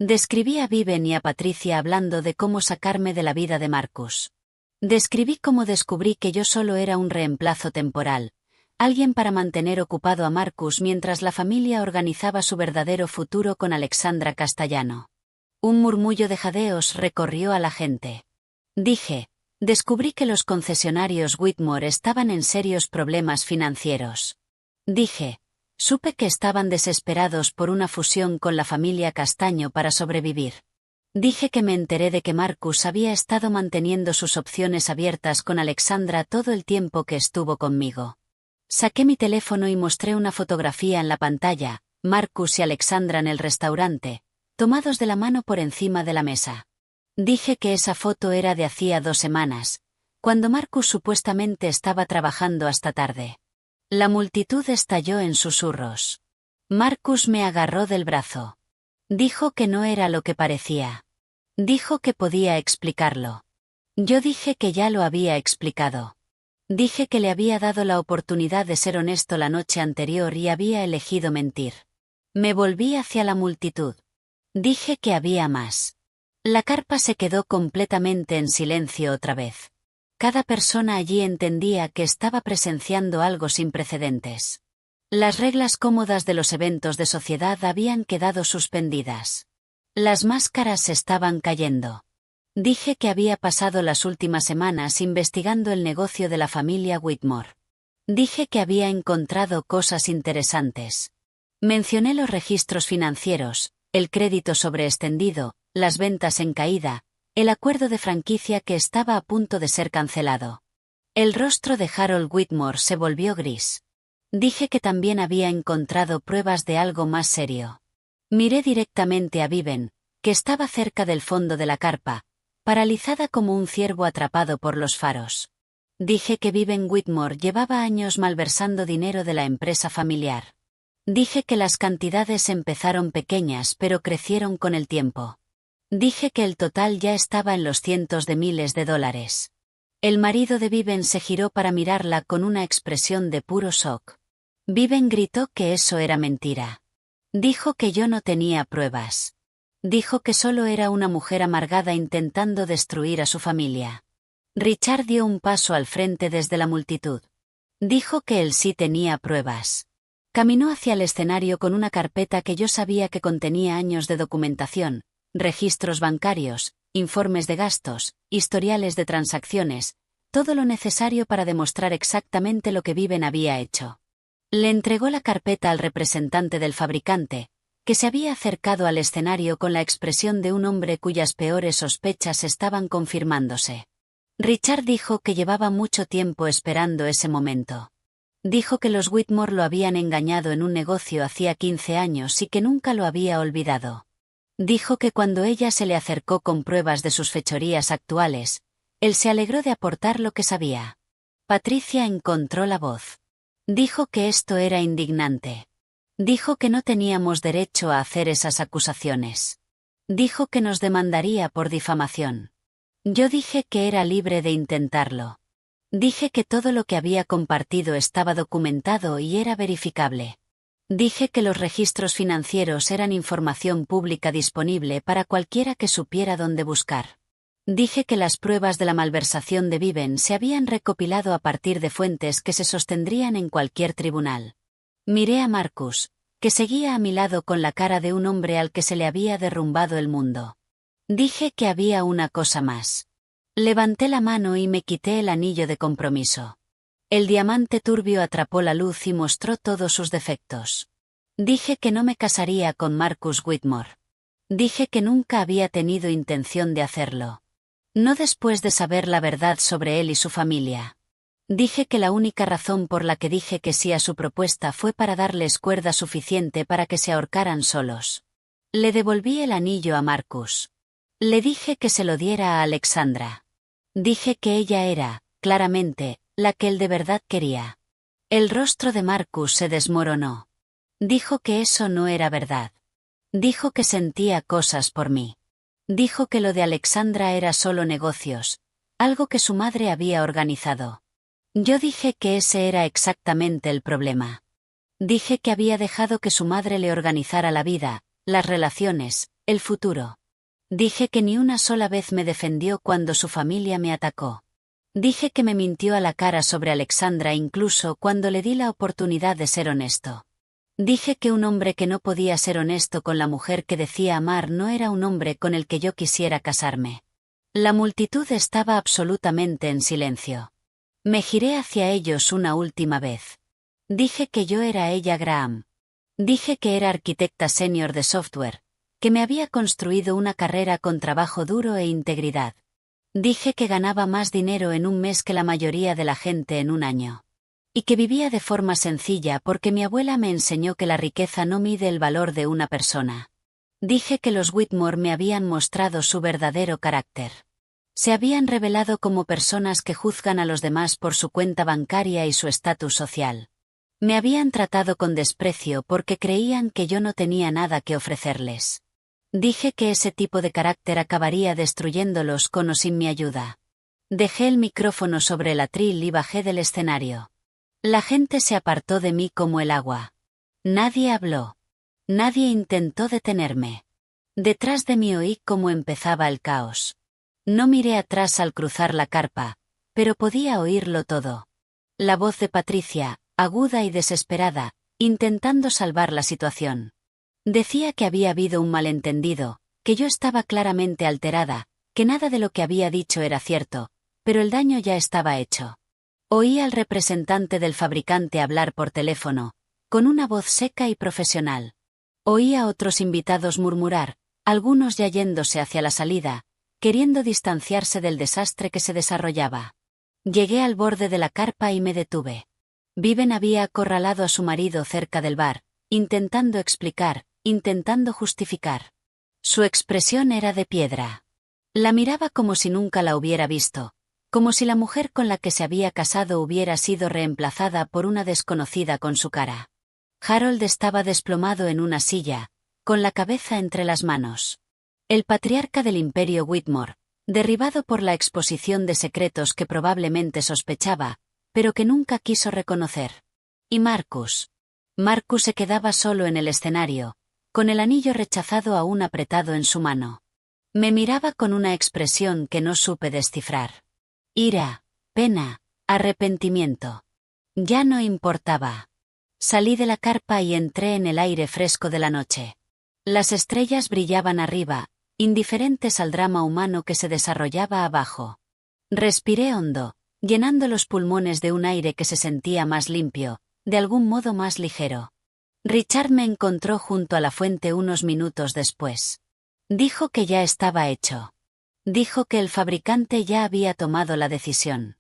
Describí a Viven y a Patricia hablando de cómo sacarme de la vida de Marcus. Describí cómo descubrí que yo solo era un reemplazo temporal, alguien para mantener ocupado a Marcus mientras la familia organizaba su verdadero futuro con Alexandra Castellano. Un murmullo de jadeos recorrió a la gente. Dije, descubrí que los concesionarios Whitmore estaban en serios problemas financieros. Dije, supe que estaban desesperados por una fusión con la familia Castaño para sobrevivir. Dije que me enteré de que Marcus había estado manteniendo sus opciones abiertas con Alexandra todo el tiempo que estuvo conmigo. Saqué mi teléfono y mostré una fotografía en la pantalla, Marcus y Alexandra en el restaurante, tomados de la mano por encima de la mesa. Dije que esa foto era de hacía 2 semanas, cuando Marcus supuestamente estaba trabajando hasta tarde. La multitud estalló en susurros. Marcus me agarró del brazo. Dijo que no era lo que parecía. Dijo que podía explicarlo. Yo dije que ya lo había explicado. Dije que le había dado la oportunidad de ser honesto la noche anterior y había elegido mentir. Me volví hacia la multitud. Dije que había más. La carpa se quedó completamente en silencio otra vez. Cada persona allí entendía que estaba presenciando algo sin precedentes. Las reglas cómodas de los eventos de sociedad habían quedado suspendidas. Las máscaras estaban cayendo. Dije que había pasado las últimas semanas investigando el negocio de la familia Whitmore. Dije que había encontrado cosas interesantes. Mencioné los registros financieros, el crédito sobreextendido, las ventas en caída, el acuerdo de franquicia que estaba a punto de ser cancelado. El rostro de Harold Whitmore se volvió gris. Dije que también había encontrado pruebas de algo más serio. Miré directamente a Viven, que estaba cerca del fondo de la carpa, paralizada como un ciervo atrapado por los faros. Dije que Viven Whitmore llevaba años malversando dinero de la empresa familiar. Dije que las cantidades empezaron pequeñas pero crecieron con el tiempo. Dije que el total ya estaba en los cientos de miles de dólares. El marido de Viven se giró para mirarla con una expresión de puro shock. Viven gritó que eso era mentira. Dijo que yo no tenía pruebas. Dijo que solo era una mujer amargada intentando destruir a su familia. Richard dio un paso al frente desde la multitud. Dijo que él sí tenía pruebas. Caminó hacia el escenario con una carpeta que yo sabía que contenía años de documentación, registros bancarios, informes de gastos, historiales de transacciones, todo lo necesario para demostrar exactamente lo que Viven había hecho. Le entregó la carpeta al representante del fabricante, que se había acercado al escenario con la expresión de un hombre cuyas peores sospechas estaban confirmándose. Richard dijo que llevaba mucho tiempo esperando ese momento. Dijo que los Whitmore lo habían engañado en un negocio hacía 15 años y que nunca lo había olvidado. Dijo que cuando ella se le acercó con pruebas de sus fechorías actuales, él se alegró de aportar lo que sabía. Patricia encontró la voz. Dijo que esto era indignante. Dijo que no teníamos derecho a hacer esas acusaciones. Dijo que nos demandaría por difamación. Yo dije que era libre de intentarlo. Dije que todo lo que había compartido estaba documentado y era verificable. Dije que los registros financieros eran información pública disponible para cualquiera que supiera dónde buscar. Dije que las pruebas de la malversación de Viven se habían recopilado a partir de fuentes que se sostendrían en cualquier tribunal. Miré a Marcus, que seguía a mi lado con la cara de un hombre al que se le había derrumbado el mundo. Dije que había una cosa más. Levanté la mano y me quité el anillo de compromiso. El diamante turbio atrapó la luz y mostró todos sus defectos. Dije que no me casaría con Marcus Whitmore. Dije que nunca había tenido intención de hacerlo. No después de saber la verdad sobre él y su familia. Dije que la única razón por la que dije que sí a su propuesta fue para darles cuerda suficiente para que se ahorcaran solos. Le devolví el anillo a Marcus. Le dije que se lo diera a Alexandra. Dije que ella era, claramente, la que él de verdad quería. El rostro de Marcus se desmoronó. Dijo que eso no era verdad. Dijo que sentía cosas por mí. Dijo que lo de Alexandra era solo negocios, algo que su madre había organizado. Yo dije que ese era exactamente el problema. Dije que había dejado que su madre le organizara la vida, las relaciones, el futuro. Dije que ni una sola vez me defendió cuando su familia me atacó. Dije que me mintió a la cara sobre Alexandra incluso cuando le di la oportunidad de ser honesto. Dije que un hombre que no podía ser honesto con la mujer que decía amar no era un hombre con el que yo quisiera casarme. La multitud estaba absolutamente en silencio. Me giré hacia ellos una última vez. Dije que yo era ella Graham. Dije que era arquitecta senior de software, que me había construido una carrera con trabajo duro e integridad. Dije que ganaba más dinero en un mes que la mayoría de la gente en un año. Y que vivía de forma sencilla porque mi abuela me enseñó que la riqueza no mide el valor de una persona. Dije que los Whitmore me habían mostrado su verdadero carácter. Se habían revelado como personas que juzgan a los demás por su cuenta bancaria y su estatus social. Me habían tratado con desprecio porque creían que yo no tenía nada que ofrecerles. Dije que ese tipo de carácter acabaría destruyéndolos con o sin mi ayuda. Dejé el micrófono sobre el atril y bajé del escenario. La gente se apartó de mí como el agua. Nadie habló. Nadie intentó detenerme. Detrás de mí oí cómo empezaba el caos. No miré atrás al cruzar la carpa, pero podía oírlo todo. La voz de Patricia, aguda y desesperada, intentando salvar la situación. Decía que había habido un malentendido, que yo estaba claramente alterada, que nada de lo que había dicho era cierto, pero el daño ya estaba hecho. Oí al representante del fabricante hablar por teléfono, con una voz seca y profesional. Oí a otros invitados murmurar, algunos ya yéndose hacia la salida, queriendo distanciarse del desastre que se desarrollaba. Llegué al borde de la carpa y me detuve. Viven había acorralado a su marido cerca del bar, intentando explicar, intentando justificar. Su expresión era de piedra. La miraba como si nunca la hubiera visto. Como si la mujer con la que se había casado hubiera sido reemplazada por una desconocida con su cara. Harold estaba desplomado en una silla, con la cabeza entre las manos. El patriarca del imperio Whitmore, derribado por la exposición de secretos que probablemente sospechaba, pero que nunca quiso reconocer. Y Marcus. Marcus se quedaba solo en el escenario, con el anillo rechazado aún apretado en su mano. Me miraba con una expresión que no supe descifrar. Ira, pena, arrepentimiento. Ya no importaba. Salí de la carpa y entré en el aire fresco de la noche. Las estrellas brillaban arriba, indiferentes al drama humano que se desarrollaba abajo. Respiré hondo, llenando los pulmones de un aire que se sentía más limpio, de algún modo más ligero. Richard me encontró junto a la fuente unos minutos después. Dijo que ya estaba hecho. Dijo que el fabricante ya había tomado la decisión.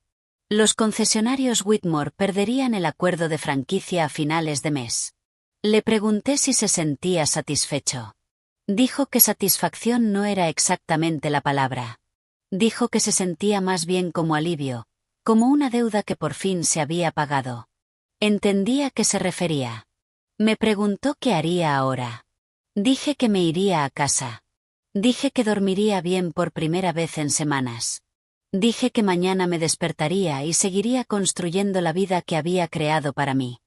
Los concesionarios Whitmore perderían el acuerdo de franquicia a finales de mes. Le pregunté si se sentía satisfecho. Dijo que satisfacción no era exactamente la palabra. Dijo que se sentía más bien como alivio, como una deuda que por fin se había pagado. Entendí a qué se refería. Me preguntó qué haría ahora. Dije que me iría a casa. Dije que dormiría bien por primera vez en semanas. Dije que mañana me despertaría y seguiría construyendo la vida que había creado para mí.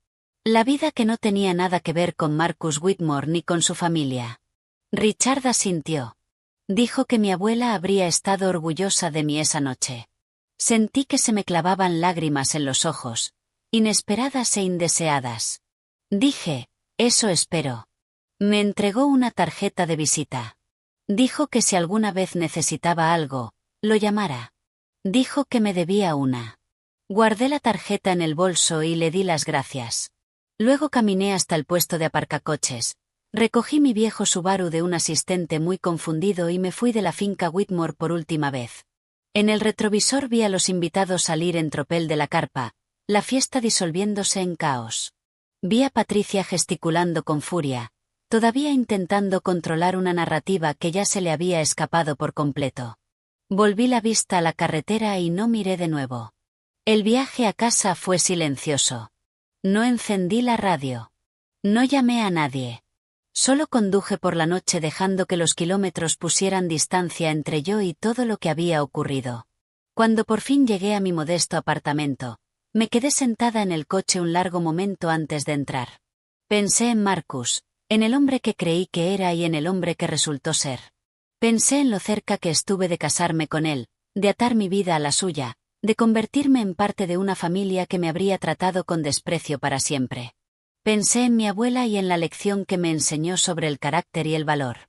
La vida que no tenía nada que ver con Marcus Whitmore ni con su familia. Richard asintió. Dijo que mi abuela habría estado orgullosa de mí esa noche. Sentí que se me clavaban lágrimas en los ojos, inesperadas e indeseadas. Dije, eso espero. Me entregó una tarjeta de visita. Dijo que si alguna vez necesitaba algo, lo llamara. Dijo que me debía una. Guardé la tarjeta en el bolso y le di las gracias. Luego caminé hasta el puesto de aparcacoches. Recogí mi viejo Subaru de un asistente muy confundido y me fui de la finca Whitmore por última vez. En el retrovisor vi a los invitados salir en tropel de la carpa, la fiesta disolviéndose en caos. Vi a Patricia gesticulando con furia, todavía intentando controlar una narrativa que ya se le había escapado por completo. Volví la vista a la carretera y no miré de nuevo. El viaje a casa fue silencioso. No encendí la radio. No llamé a nadie. Solo conduje por la noche dejando que los kilómetros pusieran distancia entre yo y todo lo que había ocurrido. Cuando por fin llegué a mi modesto apartamento, me quedé sentada en el coche un largo momento antes de entrar. Pensé en Marcus, en el hombre que creí que era y en el hombre que resultó ser. Pensé en lo cerca que estuve de casarme con él, de atar mi vida a la suya, de convertirme en parte de una familia que me habría tratado con desprecio para siempre. Pensé en mi abuela y en la lección que me enseñó sobre el carácter y el valor.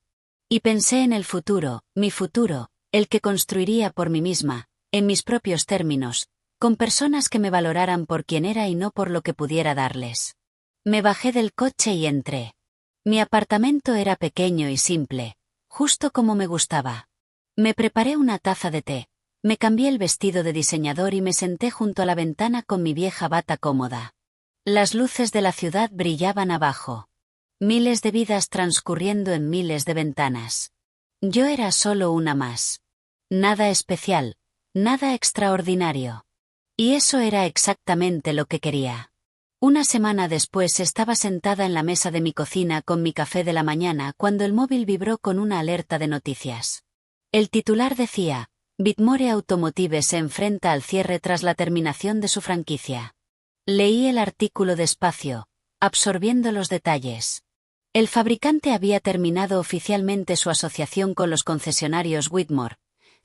Y pensé en el futuro, mi futuro, el que construiría por mí misma, en mis propios términos, con personas que me valoraran por quien era y no por lo que pudiera darles. Me bajé del coche y entré. Mi apartamento era pequeño y simple, justo como me gustaba. Me preparé una taza de té, me cambié el vestido de diseñador y me senté junto a la ventana con mi vieja bata cómoda. Las luces de la ciudad brillaban abajo. Miles de vidas transcurriendo en miles de ventanas. Yo era solo una más. Nada especial, nada extraordinario. Y eso era exactamente lo que quería. Una semana después estaba sentada en la mesa de mi cocina con mi café de la mañana cuando el móvil vibró con una alerta de noticias. El titular decía, Whitmore Automotive se enfrenta al cierre tras la terminación de su franquicia. Leí el artículo despacio, absorbiendo los detalles. El fabricante había terminado oficialmente su asociación con los concesionarios Whitmore,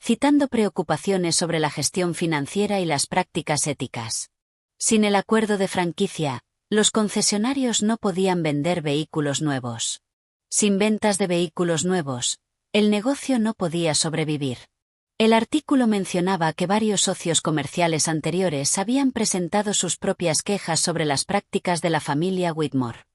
citando preocupaciones sobre la gestión financiera y las prácticas éticas. Sin el acuerdo de franquicia, los concesionarios no podían vender vehículos nuevos. Sin ventas de vehículos nuevos, el negocio no podía sobrevivir. El artículo mencionaba que varios socios comerciales anteriores habían presentado sus propias quejas sobre las prácticas de la familia Whitmore.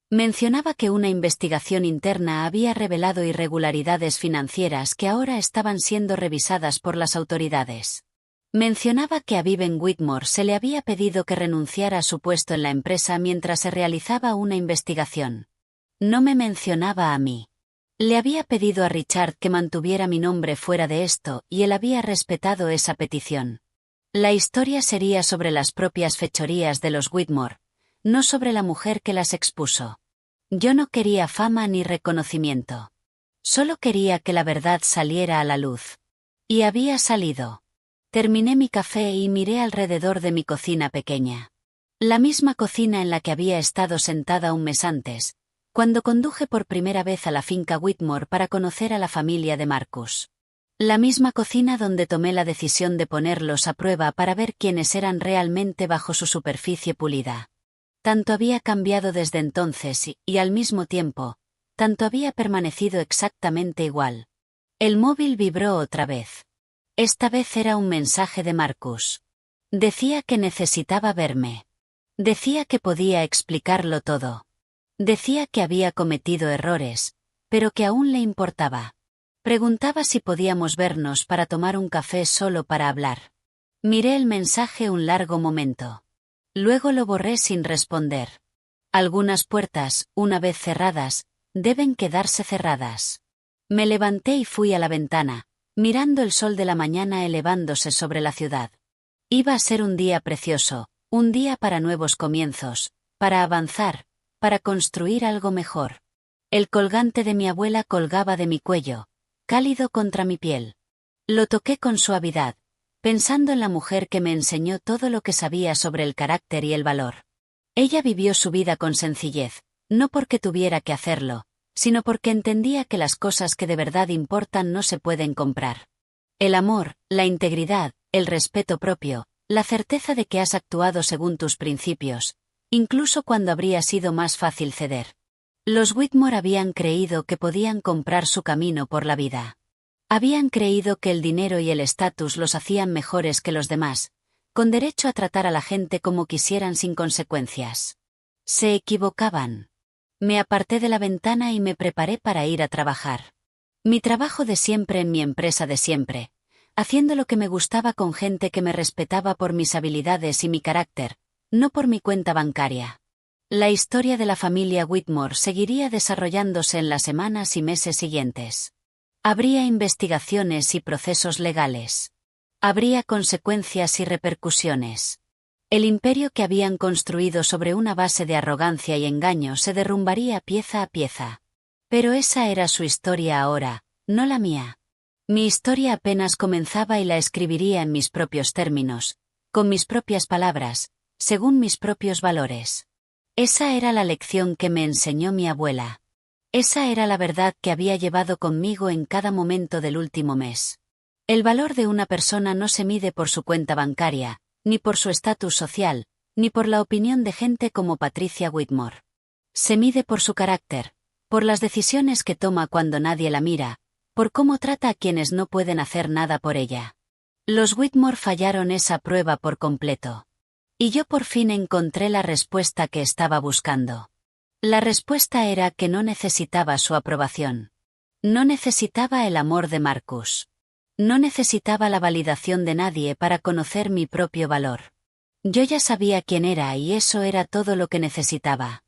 Mencionaba que una investigación interna había revelado irregularidades financieras que ahora estaban siendo revisadas por las autoridades. Mencionaba que a Vivian Whitmore se le había pedido que renunciara a su puesto en la empresa mientras se realizaba una investigación. No me mencionaba a mí. Le había pedido a Richard que mantuviera mi nombre fuera de esto y él había respetado esa petición. La historia sería sobre las propias fechorías de los Whitmore, no sobre la mujer que las expuso. Yo no quería fama ni reconocimiento. Solo quería que la verdad saliera a la luz. Y había salido. Terminé mi café y miré alrededor de mi cocina pequeña. La misma cocina en la que había estado sentada un mes antes, cuando conduje por primera vez a la finca Whitmore para conocer a la familia de Marcus. La misma cocina donde tomé la decisión de ponerlos a prueba para ver quiénes eran realmente bajo su superficie pulida. Tanto había cambiado desde entonces y al mismo tiempo, tanto había permanecido exactamente igual. El móvil vibró otra vez. Esta vez era un mensaje de Marcus. Decía que necesitaba verme. Decía que podía explicarlo todo. Decía que había cometido errores, pero que aún le importaba. Preguntaba si podíamos vernos para tomar un café solo para hablar. Miré el mensaje un largo momento. Luego lo borré sin responder. Algunas puertas, una vez cerradas, deben quedarse cerradas. Me levanté y fui a la ventana, mirando el sol de la mañana elevándose sobre la ciudad. Iba a ser un día precioso, un día para nuevos comienzos, para avanzar, para construir algo mejor. El colgante de mi abuela colgaba de mi cuello, cálido contra mi piel. Lo toqué con suavidad, pensando en la mujer que me enseñó todo lo que sabía sobre el carácter y el valor. Ella vivió su vida con sencillez, no porque tuviera que hacerlo, sino porque entendía que las cosas que de verdad importan no se pueden comprar. El amor, la integridad, el respeto propio, la certeza de que has actuado según tus principios, incluso cuando habría sido más fácil ceder. Los Whitmore habían creído que podían comprar su camino por la vida. Habían creído que el dinero y el estatus los hacían mejores que los demás, con derecho a tratar a la gente como quisieran sin consecuencias. Se equivocaban. Me aparté de la ventana y me preparé para ir a trabajar. Mi trabajo de siempre en mi empresa de siempre, haciendo lo que me gustaba con gente que me respetaba por mis habilidades y mi carácter, no por mi cuenta bancaria. La historia de la familia Whitmore seguiría desarrollándose en las semanas y meses siguientes. Habría investigaciones y procesos legales. Habría consecuencias y repercusiones. El imperio que habían construido sobre una base de arrogancia y engaño se derrumbaría pieza a pieza. Pero esa era su historia ahora, no la mía. Mi historia apenas comenzaba y la escribiría en mis propios términos, con mis propias palabras, según mis propios valores. Esa era la lección que me enseñó mi abuela. Esa era la verdad que había llevado conmigo en cada momento del último mes. El valor de una persona no se mide por su cuenta bancaria, ni por su estatus social, ni por la opinión de gente como Patricia Whitmore. Se mide por su carácter, por las decisiones que toma cuando nadie la mira, por cómo trata a quienes no pueden hacer nada por ella. Los Whitmore fallaron esa prueba por completo. Y yo por fin encontré la respuesta que estaba buscando. La respuesta era que no necesitaba su aprobación. No necesitaba el amor de Marcus. No necesitaba la validación de nadie para conocer mi propio valor. Yo ya sabía quién era y eso era todo lo que necesitaba.